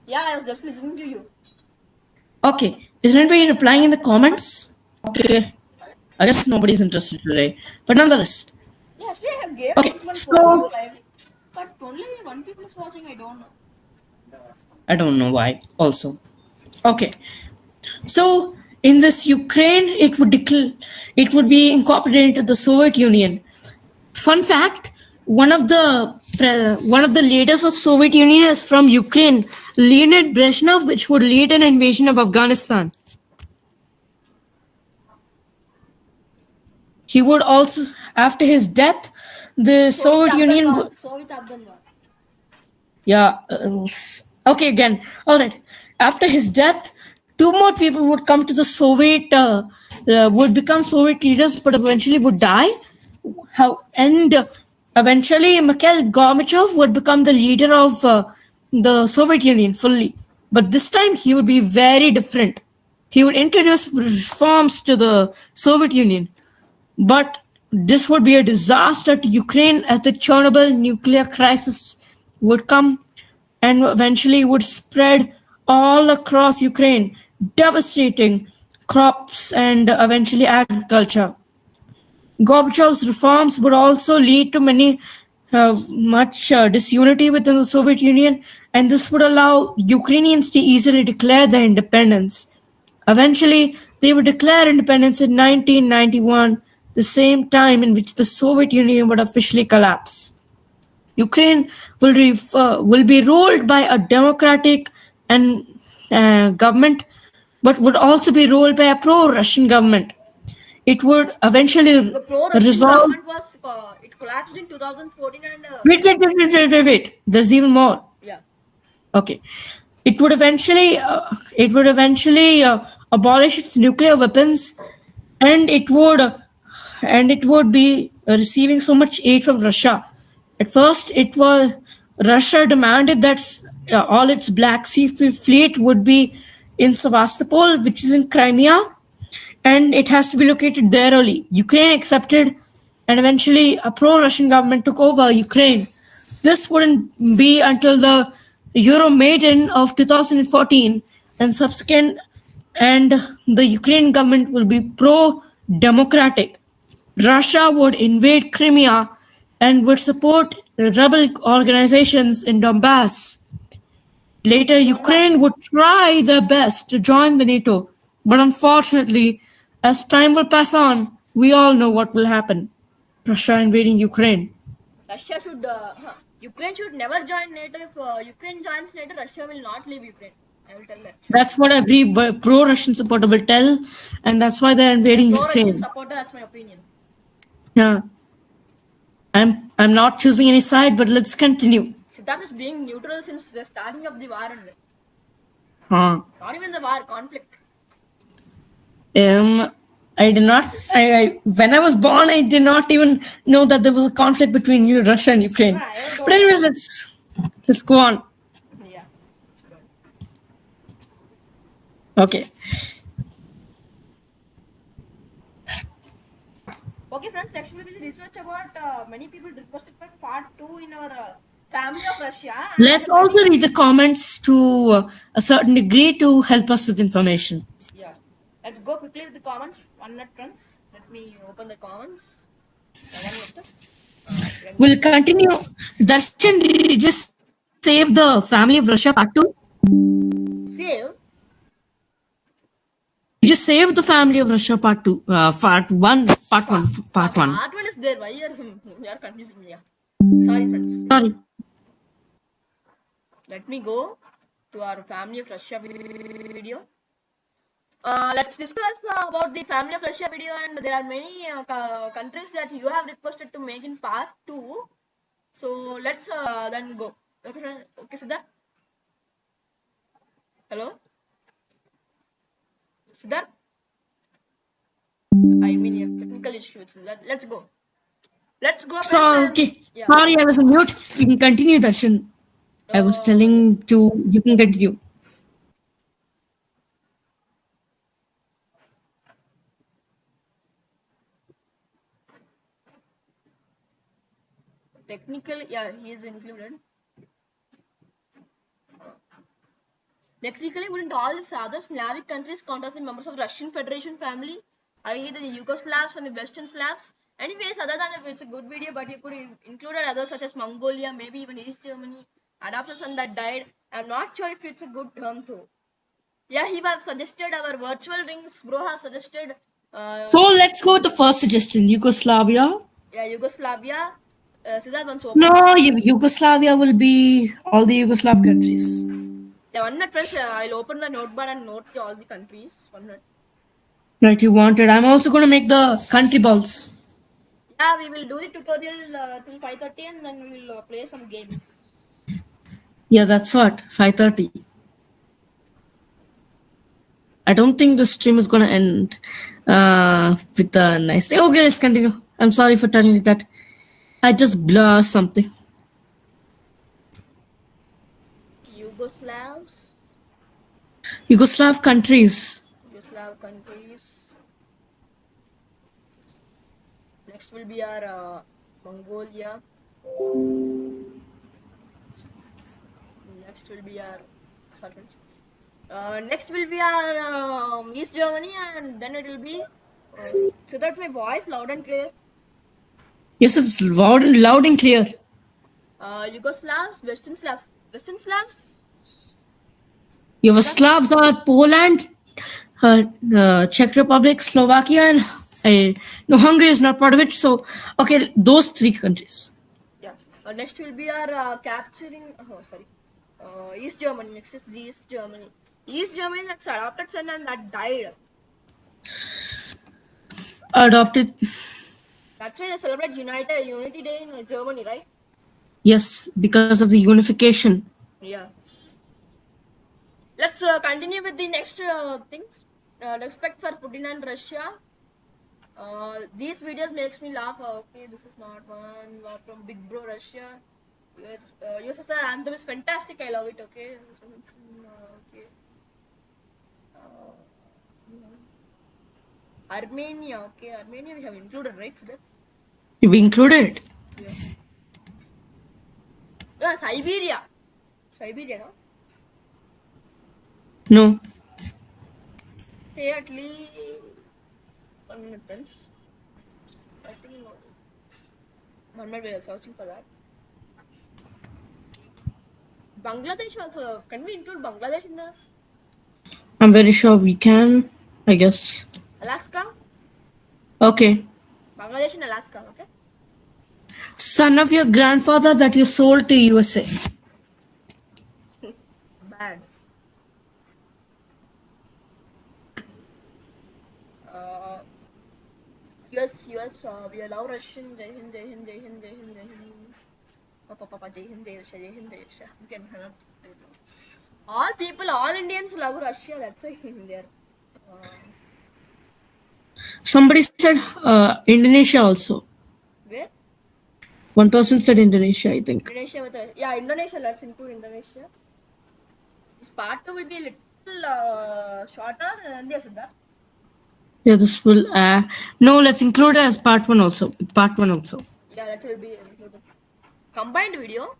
Yeah, I was just listening to you. Okay, Is anybody replying in the comments? Okay. I guess nobody's interested today. But nonetheless. Yeah, actually, I have gave Okay, announcement for so this live, but only one people is watching. I don't know. I don't know why also. Okay. So in this Ukraine, it would be incorporated into the Soviet Union. Fun fact: one of the leaders of Soviet Union is from Ukraine, Leonid Brezhnev, which would lead an invasion of Afghanistan. He would also, after his death, the Soviet Union. Soviet Afghan war. Yeah. Okay, again. All right. After his death, two more people would come to the would become Soviet leaders, but eventually would die. Eventually Mikhail Gorbachev would become the leader of the Soviet Union fully. But this time he would be very different. He would introduce reforms to the Soviet Union. But this would be a disaster to Ukraine as the Chernobyl nuclear crisis would come and eventually would spread all across Ukraine, devastating crops and eventually agriculture. Gorbachev's reforms would also lead to much disunity within the Soviet Union, and this would allow Ukrainians to easily declare their independence. Eventually, they would declare independence in 1991, the same time in which the Soviet Union would officially collapse. Ukraine will be ruled by a democratic and government, but would also be ruled by a pro-Russian government. It would eventually The pro-Russian government was it collapsed in 2014 and. Wait. There's even more. Yeah. Okay. It would eventually abolish its nuclear weapons, and it would be receiving so much aid from Russia. At first, Russia demanded that all its Black Sea fleet would be in Sevastopol, which is in Crimea, and it has to be located there only. Ukraine accepted, and eventually a pro-Russian government took over Ukraine. This wouldn't be until the Euromaidan of 2014 and subsequent, and the Ukrainian government will be pro-democratic. Russia would invade Crimea and would support rebel organizations in Donbass. Later, Ukraine would try their best to join the NATO, but unfortunately, as time will pass on, we all know what will happen. Russia invading Ukraine. Ukraine should never join NATO. If Ukraine joins NATO, Russia will not leave Ukraine. I will tell that. That's what every pro-Russian supporter will tell, and that's why they're invading Ukraine. Pro-Russian supporter, that's my opinion. Yeah. I'm not choosing any side, but let's continue. Siddharth is being neutral since the starting of the war only. Not even the war, conflict. I did not. When I was born, I did not even know that there was a conflict between Russia and Ukraine. But anyways, let's go on. Yeah. Okay. Okay, friends. Next we will research about many people requested for part 2 in our family of Russia. Let's also read the comments to a certain degree to help us with information. Yeah. Let's go quickly with the comments. 1 minute, friends. Let me open the comments. We'll continue. Darshan, did you just save the family of Russia part 2? Save? You just save the family of Russia part 2. Part 1. Part 1. Part 1 is there. Why you are confusing me? Yeah. Sorry, friends. Sorry. Let me go to our family of Russia video. Let's discuss about the family of Russia video, and there are many countries that you have requested to make in part 2. So let's then go. Okay, Siddharth. Hello, Siddharth. I mean, you have technical issues. Let's go. Let's go. So okay. Yeah. Sorry, I was on mute. You can continue, Darshan. I was telling you can continue. Technical, yeah, he is included. Technically, wouldn't all these other Slavic countries count as the members of the Russian Federation family? I.e. the Yugoslavs and the Western Slavs? Anyways, other than that, it's a good video, but you could include others such as Mongolia, maybe even East Germany, adopted son that died. I'm not sure if it's a good term though. Yeah, he have suggested our virtual rings. Bro have suggested. So let's go with the first suggestion, Yugoslavia. Yeah, Yugoslavia. Siddharth wants to open. No, Yugoslavia will be all the Yugoslav countries. Yeah, 1 minute, friends. I'll open the notepad and note all the countries. 1 minute. Right, you wanted. I'm also going to make the country balls. Yeah, we will do the tutorial till 5:30 and then we will play some games. Yeah, that's what. 5:30. I don't think the stream is going to end with a nice thing. Okay, let's continue. I'm sorry for telling you that. I just blur something. Yugoslavs. Yugoslav countries. Yugoslav countries. Next will be our Mongolia. Next will be our next will be our East Germany, and then it will be. So that's my voice, loud and clear. Yes, it's loud and clear. Yugoslavs, Western Slavs. Western Slavs. Yugoslavs are Poland, Czech Republic, Slovakia, and no, Hungary is not part of it. So, okay, those three countries. Yeah. Next will be our capturing. Oh, sorry. East Germany. Next is East Germany. East Germany, that's adopted son and that died. Adopted. That's why they celebrate Unity Day in Germany, right? Yes, because of the unification. Yeah. Let's continue with the next things. Respect for Putin and Russia. These videos makes me laugh. Okay, this is not one from Big Bro Russia. USSR anthem is fantastic. I love it. Okay. Okay. Armenia. Okay, Armenia we have included, right? So We included. Yeah. Yeah, Siberia. Siberia, no? No. Hey, at least 1 minute, friends. I think 1 minute we are searching for that. Bangladesh also. Can we include Bangladesh in this? I'm very sure we can. I guess. Alaska? Okay. Bangladesh and Alaska, okay? Son of your grandfather that you sold to USA. Bad. US, we allow Russian. Jai Hind, Jai Hind, Jai Hind, Jai Hind, Jai Hind. Papa, Jai Hind, Jai Russia, Jai Hind, Jai Russia. We can all people, all Indians love Russia. That's why they're. Somebody said Indonesia also. Where? One person said Indonesia, I think. Indonesia with Indonesia. Let's include Indonesia. This part 2 will be a little shorter than this. Yeah, this will. No, let's include it as part 1 also. Part 1 also. Yeah, that will be included. Combined video.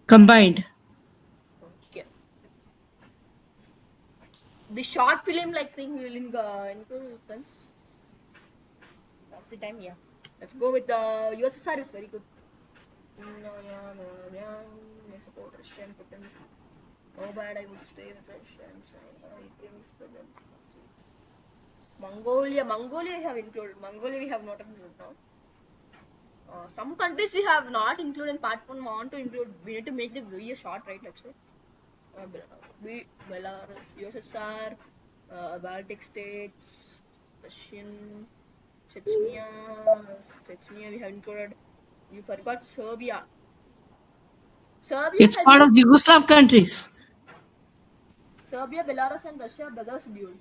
Combined. Okay. The short film like thing we will include, friends. That's the time, yeah. Let's go with the USSR is very good. Support Russian Putin. No bad, I would stay with Russia and China. Mongolia we have included. Mongolia we have not included now. Some countries we have not included in part 1. Want to include. We need to make the video short, right? Let's say. Belarus, USSR, Baltic states, Russian, Chechnya we have included. You forgot Serbia. It's part of the Yugoslav countries. Serbia, Belarus, and Russia brothers dude.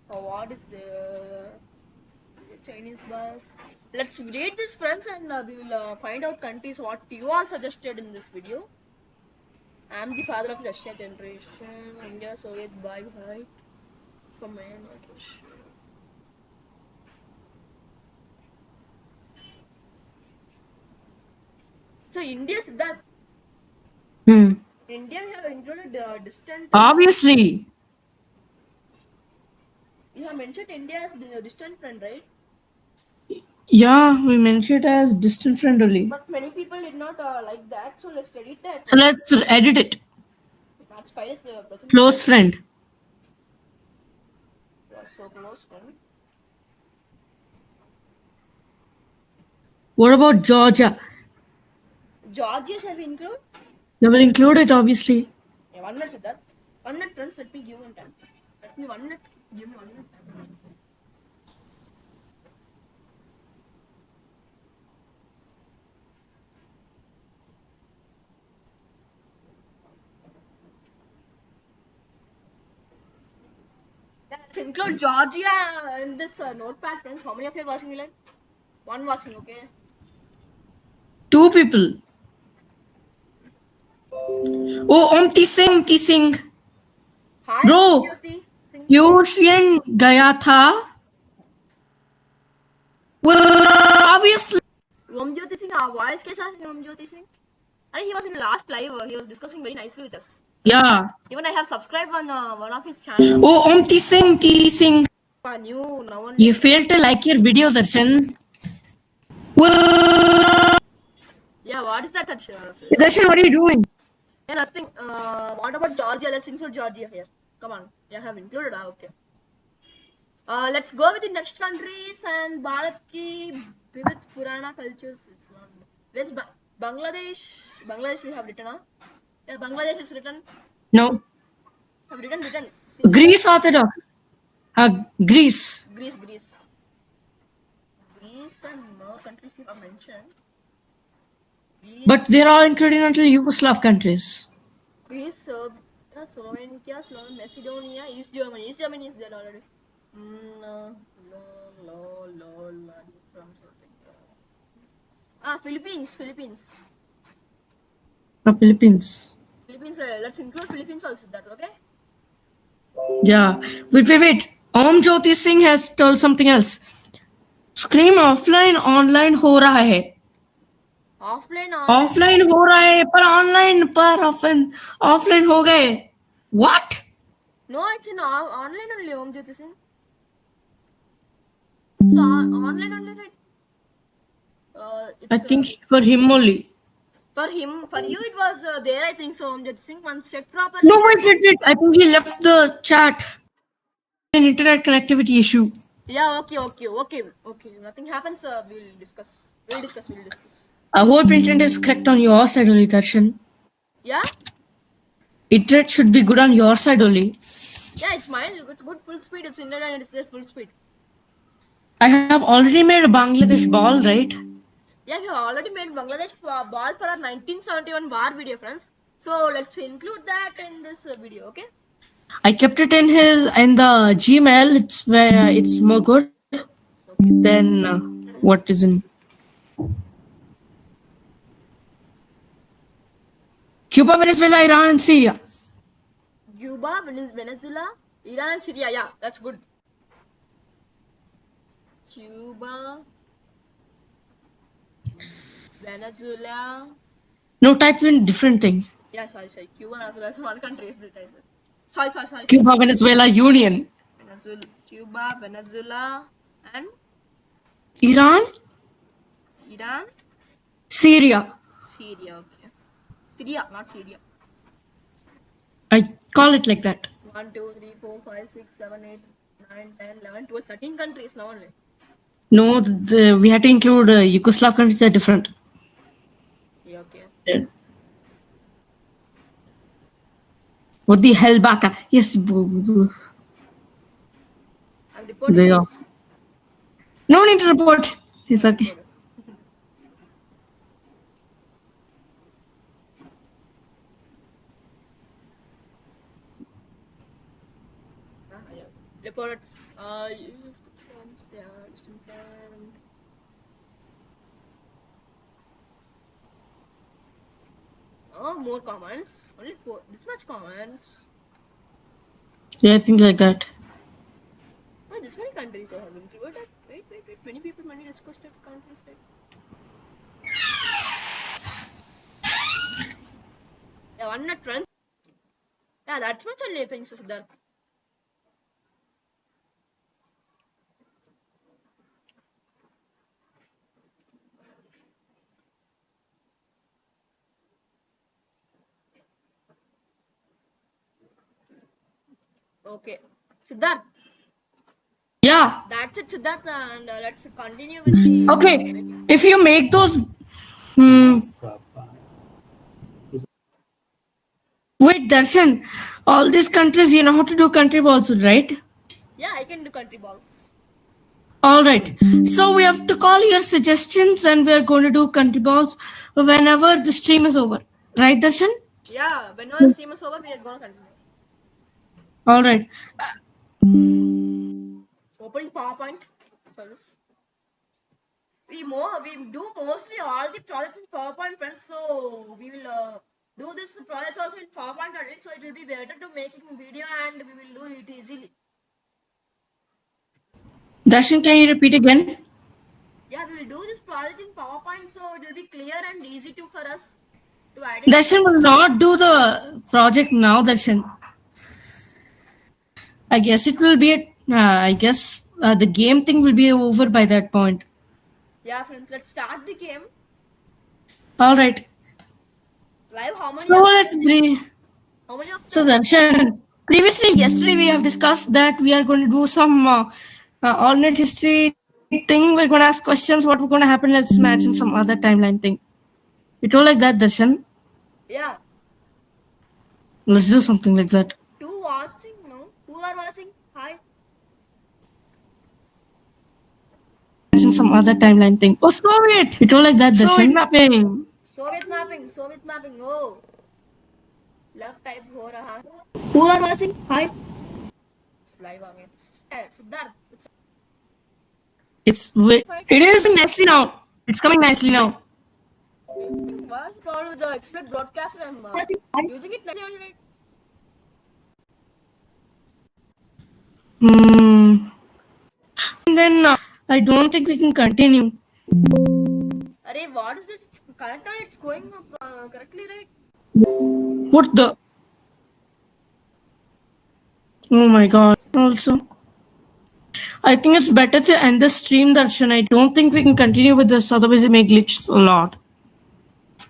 What is the Chinese bus? Let's read this, friends, and we will find out countries what you all suggested in this video. I'm the father of Russia generation. India, Soviet, bye. So man, so India is that. Hmm. In India, we have included distant. Obviously. You have mentioned India as the distant friend, right? Yeah, we mentioned it as distant friend only. But many people did not like that, so let's edit that. So let's edit it. That's fine. It's the present. Close friend. Yeah, so close friend. What about Georgia? Georgia shall we include? They will include it, obviously. Yeah, 1 minute with that. 1 minute friends, let me give one time. Let me 1 minute. Give me 1 minute time. Yeah, let's include Georgia in this notepad, friends. How many of you are watching me live? One watching, okay? 2 people. Oh, Omti Singh. Hi, Bro, Jyoti. Tuition गया था. Well, obviously. Om Jyoti Singh, our voice kaisa hai Om Jyoti Singh? I think he was in the last live. He was discussing very nicely with us. Yeah. Even I have subscribed on one of his channels. Oh, Omti Singh. New, now only. You failed to like your video, Darshan. Well, Yeah, what is that? Darshan, what are you doing? Yeah, nothing. What about Georgia? Let's include Georgia here. Come on. Yeah, have included. Okay. Let's go with the next countries and Bharat ki vivid Purana cultures. It's not. Where's Bangladesh? Bangladesh we have written. Huh? Yeah, Bangladesh is written. No. Have written. Greece Orthodox. Greece. Greece and more countries you have mentioned. Greece, But they're all included until Yugoslav countries. Greece, Serbia, Slovenia, Macedonia, East Germany. East Germany is there already. From something. Philippines. Philippines. Philippines. Let's include Philippines also. That okay? Yeah. Wait. Om Jyoti Singh has told something else. Scream offline, online हो रहा है. Offline हो रहा है पर online पर offline हो गए. What? No, it's in online only. Om Jyoti Singh. It's online only, right? I think for him only. For him, for you, it was there. I think so. Om Jyoti Singh. Once check properly. No, wait. I think he left the chat. An internet connectivity issue. Yeah. Okay. Nothing happens. We'll discuss. I hope internet is correct on your side only, Darshan. Yeah. Internet should be good on your side only. Yeah, it's mine. It's good full speed. It's internet and it's full speed. I have already made a Bangladesh ball, right? Yeah, we have already made Bangladesh ball for our 1971 bar video, friends. So let's include that in this video, okay? I kept it in the Gmail. It's where it's more good than what is in Cuba, Venezuela, Iran, and Syria. Cuba, Venezuela, Iran, and Syria. Yeah, that's good. Cuba, Venezuela. No, type in different thing. Yeah, sorry. Cuba, Venezuela is one country. Sorry. Cuba, Venezuela, Union. Cuba, Venezuela, and Iran. Syria. Okay. Syria, not Syria. I call it like that. 1, 2, 3, 4, 5, 6, 7, 8, 9, 10, 11, 12, 13 countries now only. No, we had to include Yugoslav countries are different. Yeah, okay. Yeah. What the hell, Baka? Yes. I'm reporting. There you go. No need to report. It's okay. Report. Oh, more comments. Only 4. This much comments. Yeah, things like that. Oh, this many countries I have included. Wait. 20 people, many discussed countries. Right? Yeah, 1 minute, friends. Yeah, that's much only things, Siddharth. Okay, Siddharth. Yeah. That's it, Siddharth, and let's continue with the. Okay. If you make those. Hmm. Wait, Darshan. All these countries, you know how to do country balls, right? Yeah, I can do country balls. All right. So we have to call your suggestions and we are going to do country balls whenever the stream is over. Right, Darshan? Yeah, whenever the stream is over, we are gonna continue. All right. Opening PowerPoint for this. We do mostly all the projects in PowerPoint, friends. So we will do this project also in PowerPoint only. So it will be better to making video and we will do it easily. Darshan, can you repeat again? Yeah, we will do this project in PowerPoint, so it will be clear and easy to for us to identify. Darshan will not do the project now, Darshan. I guess it will be, I guess the game thing will be over by that point. Yeah, friends, let's start the game. All right. Live, how many So of let's bring. how many of So Darshan, previously, yesterday we have discussed that we are going to do some alternate history thing. We're going to ask questions. What we're going to happen? Let's imagine some other timeline thing. You told like that, Darshan. yeah, Let's do something like that. two watching, no? Who are watching? Hi. Imagine some other timeline thing. Oh, Soviet. You told like that, Darshan. Mapping. Soviet mapping. Oh, love type हो रहा. Who are watching? Hi. It's live again. Hey, Siddharth. It is nicely now. It's coming nicely now. What's the problem with the expert broadcaster? I'm using it nicely only, right? Hmm. And then I don't think we can continue. Arey, what is this? It's correct, it's going correctly, right? What the? Oh my god. Also, I think it's better to end the stream, Darshan. I don't think we can continue with this, otherwise it may glitch a lot. So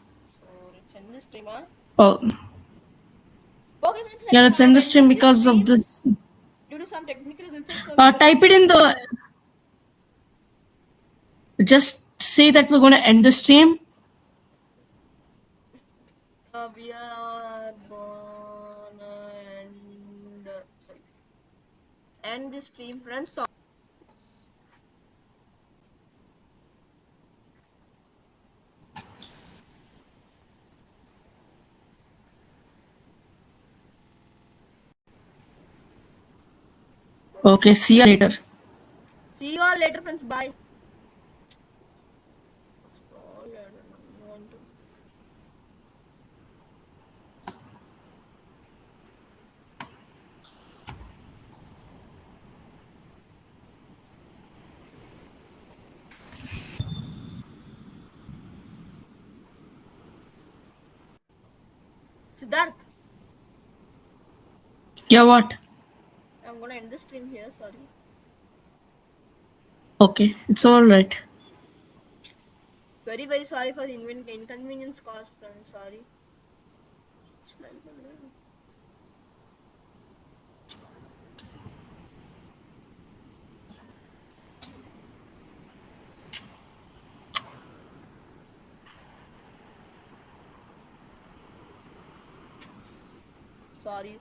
let's end the stream, huh? Oh, Okay, friends, yeah, let's let's end the end stream this because of stream this. due to some technical glitches. So we Type it in the. Just say that we're going to end the stream. we are gonna end the stream, friends. So Okay, see you later. see you all later, friends. Bye. Siddharth, Yeah, what? I'm gonna end the stream here. Sorry. Okay, it's all right. Very sorry for the inconvenience caused, friends. Sorry. Sorry.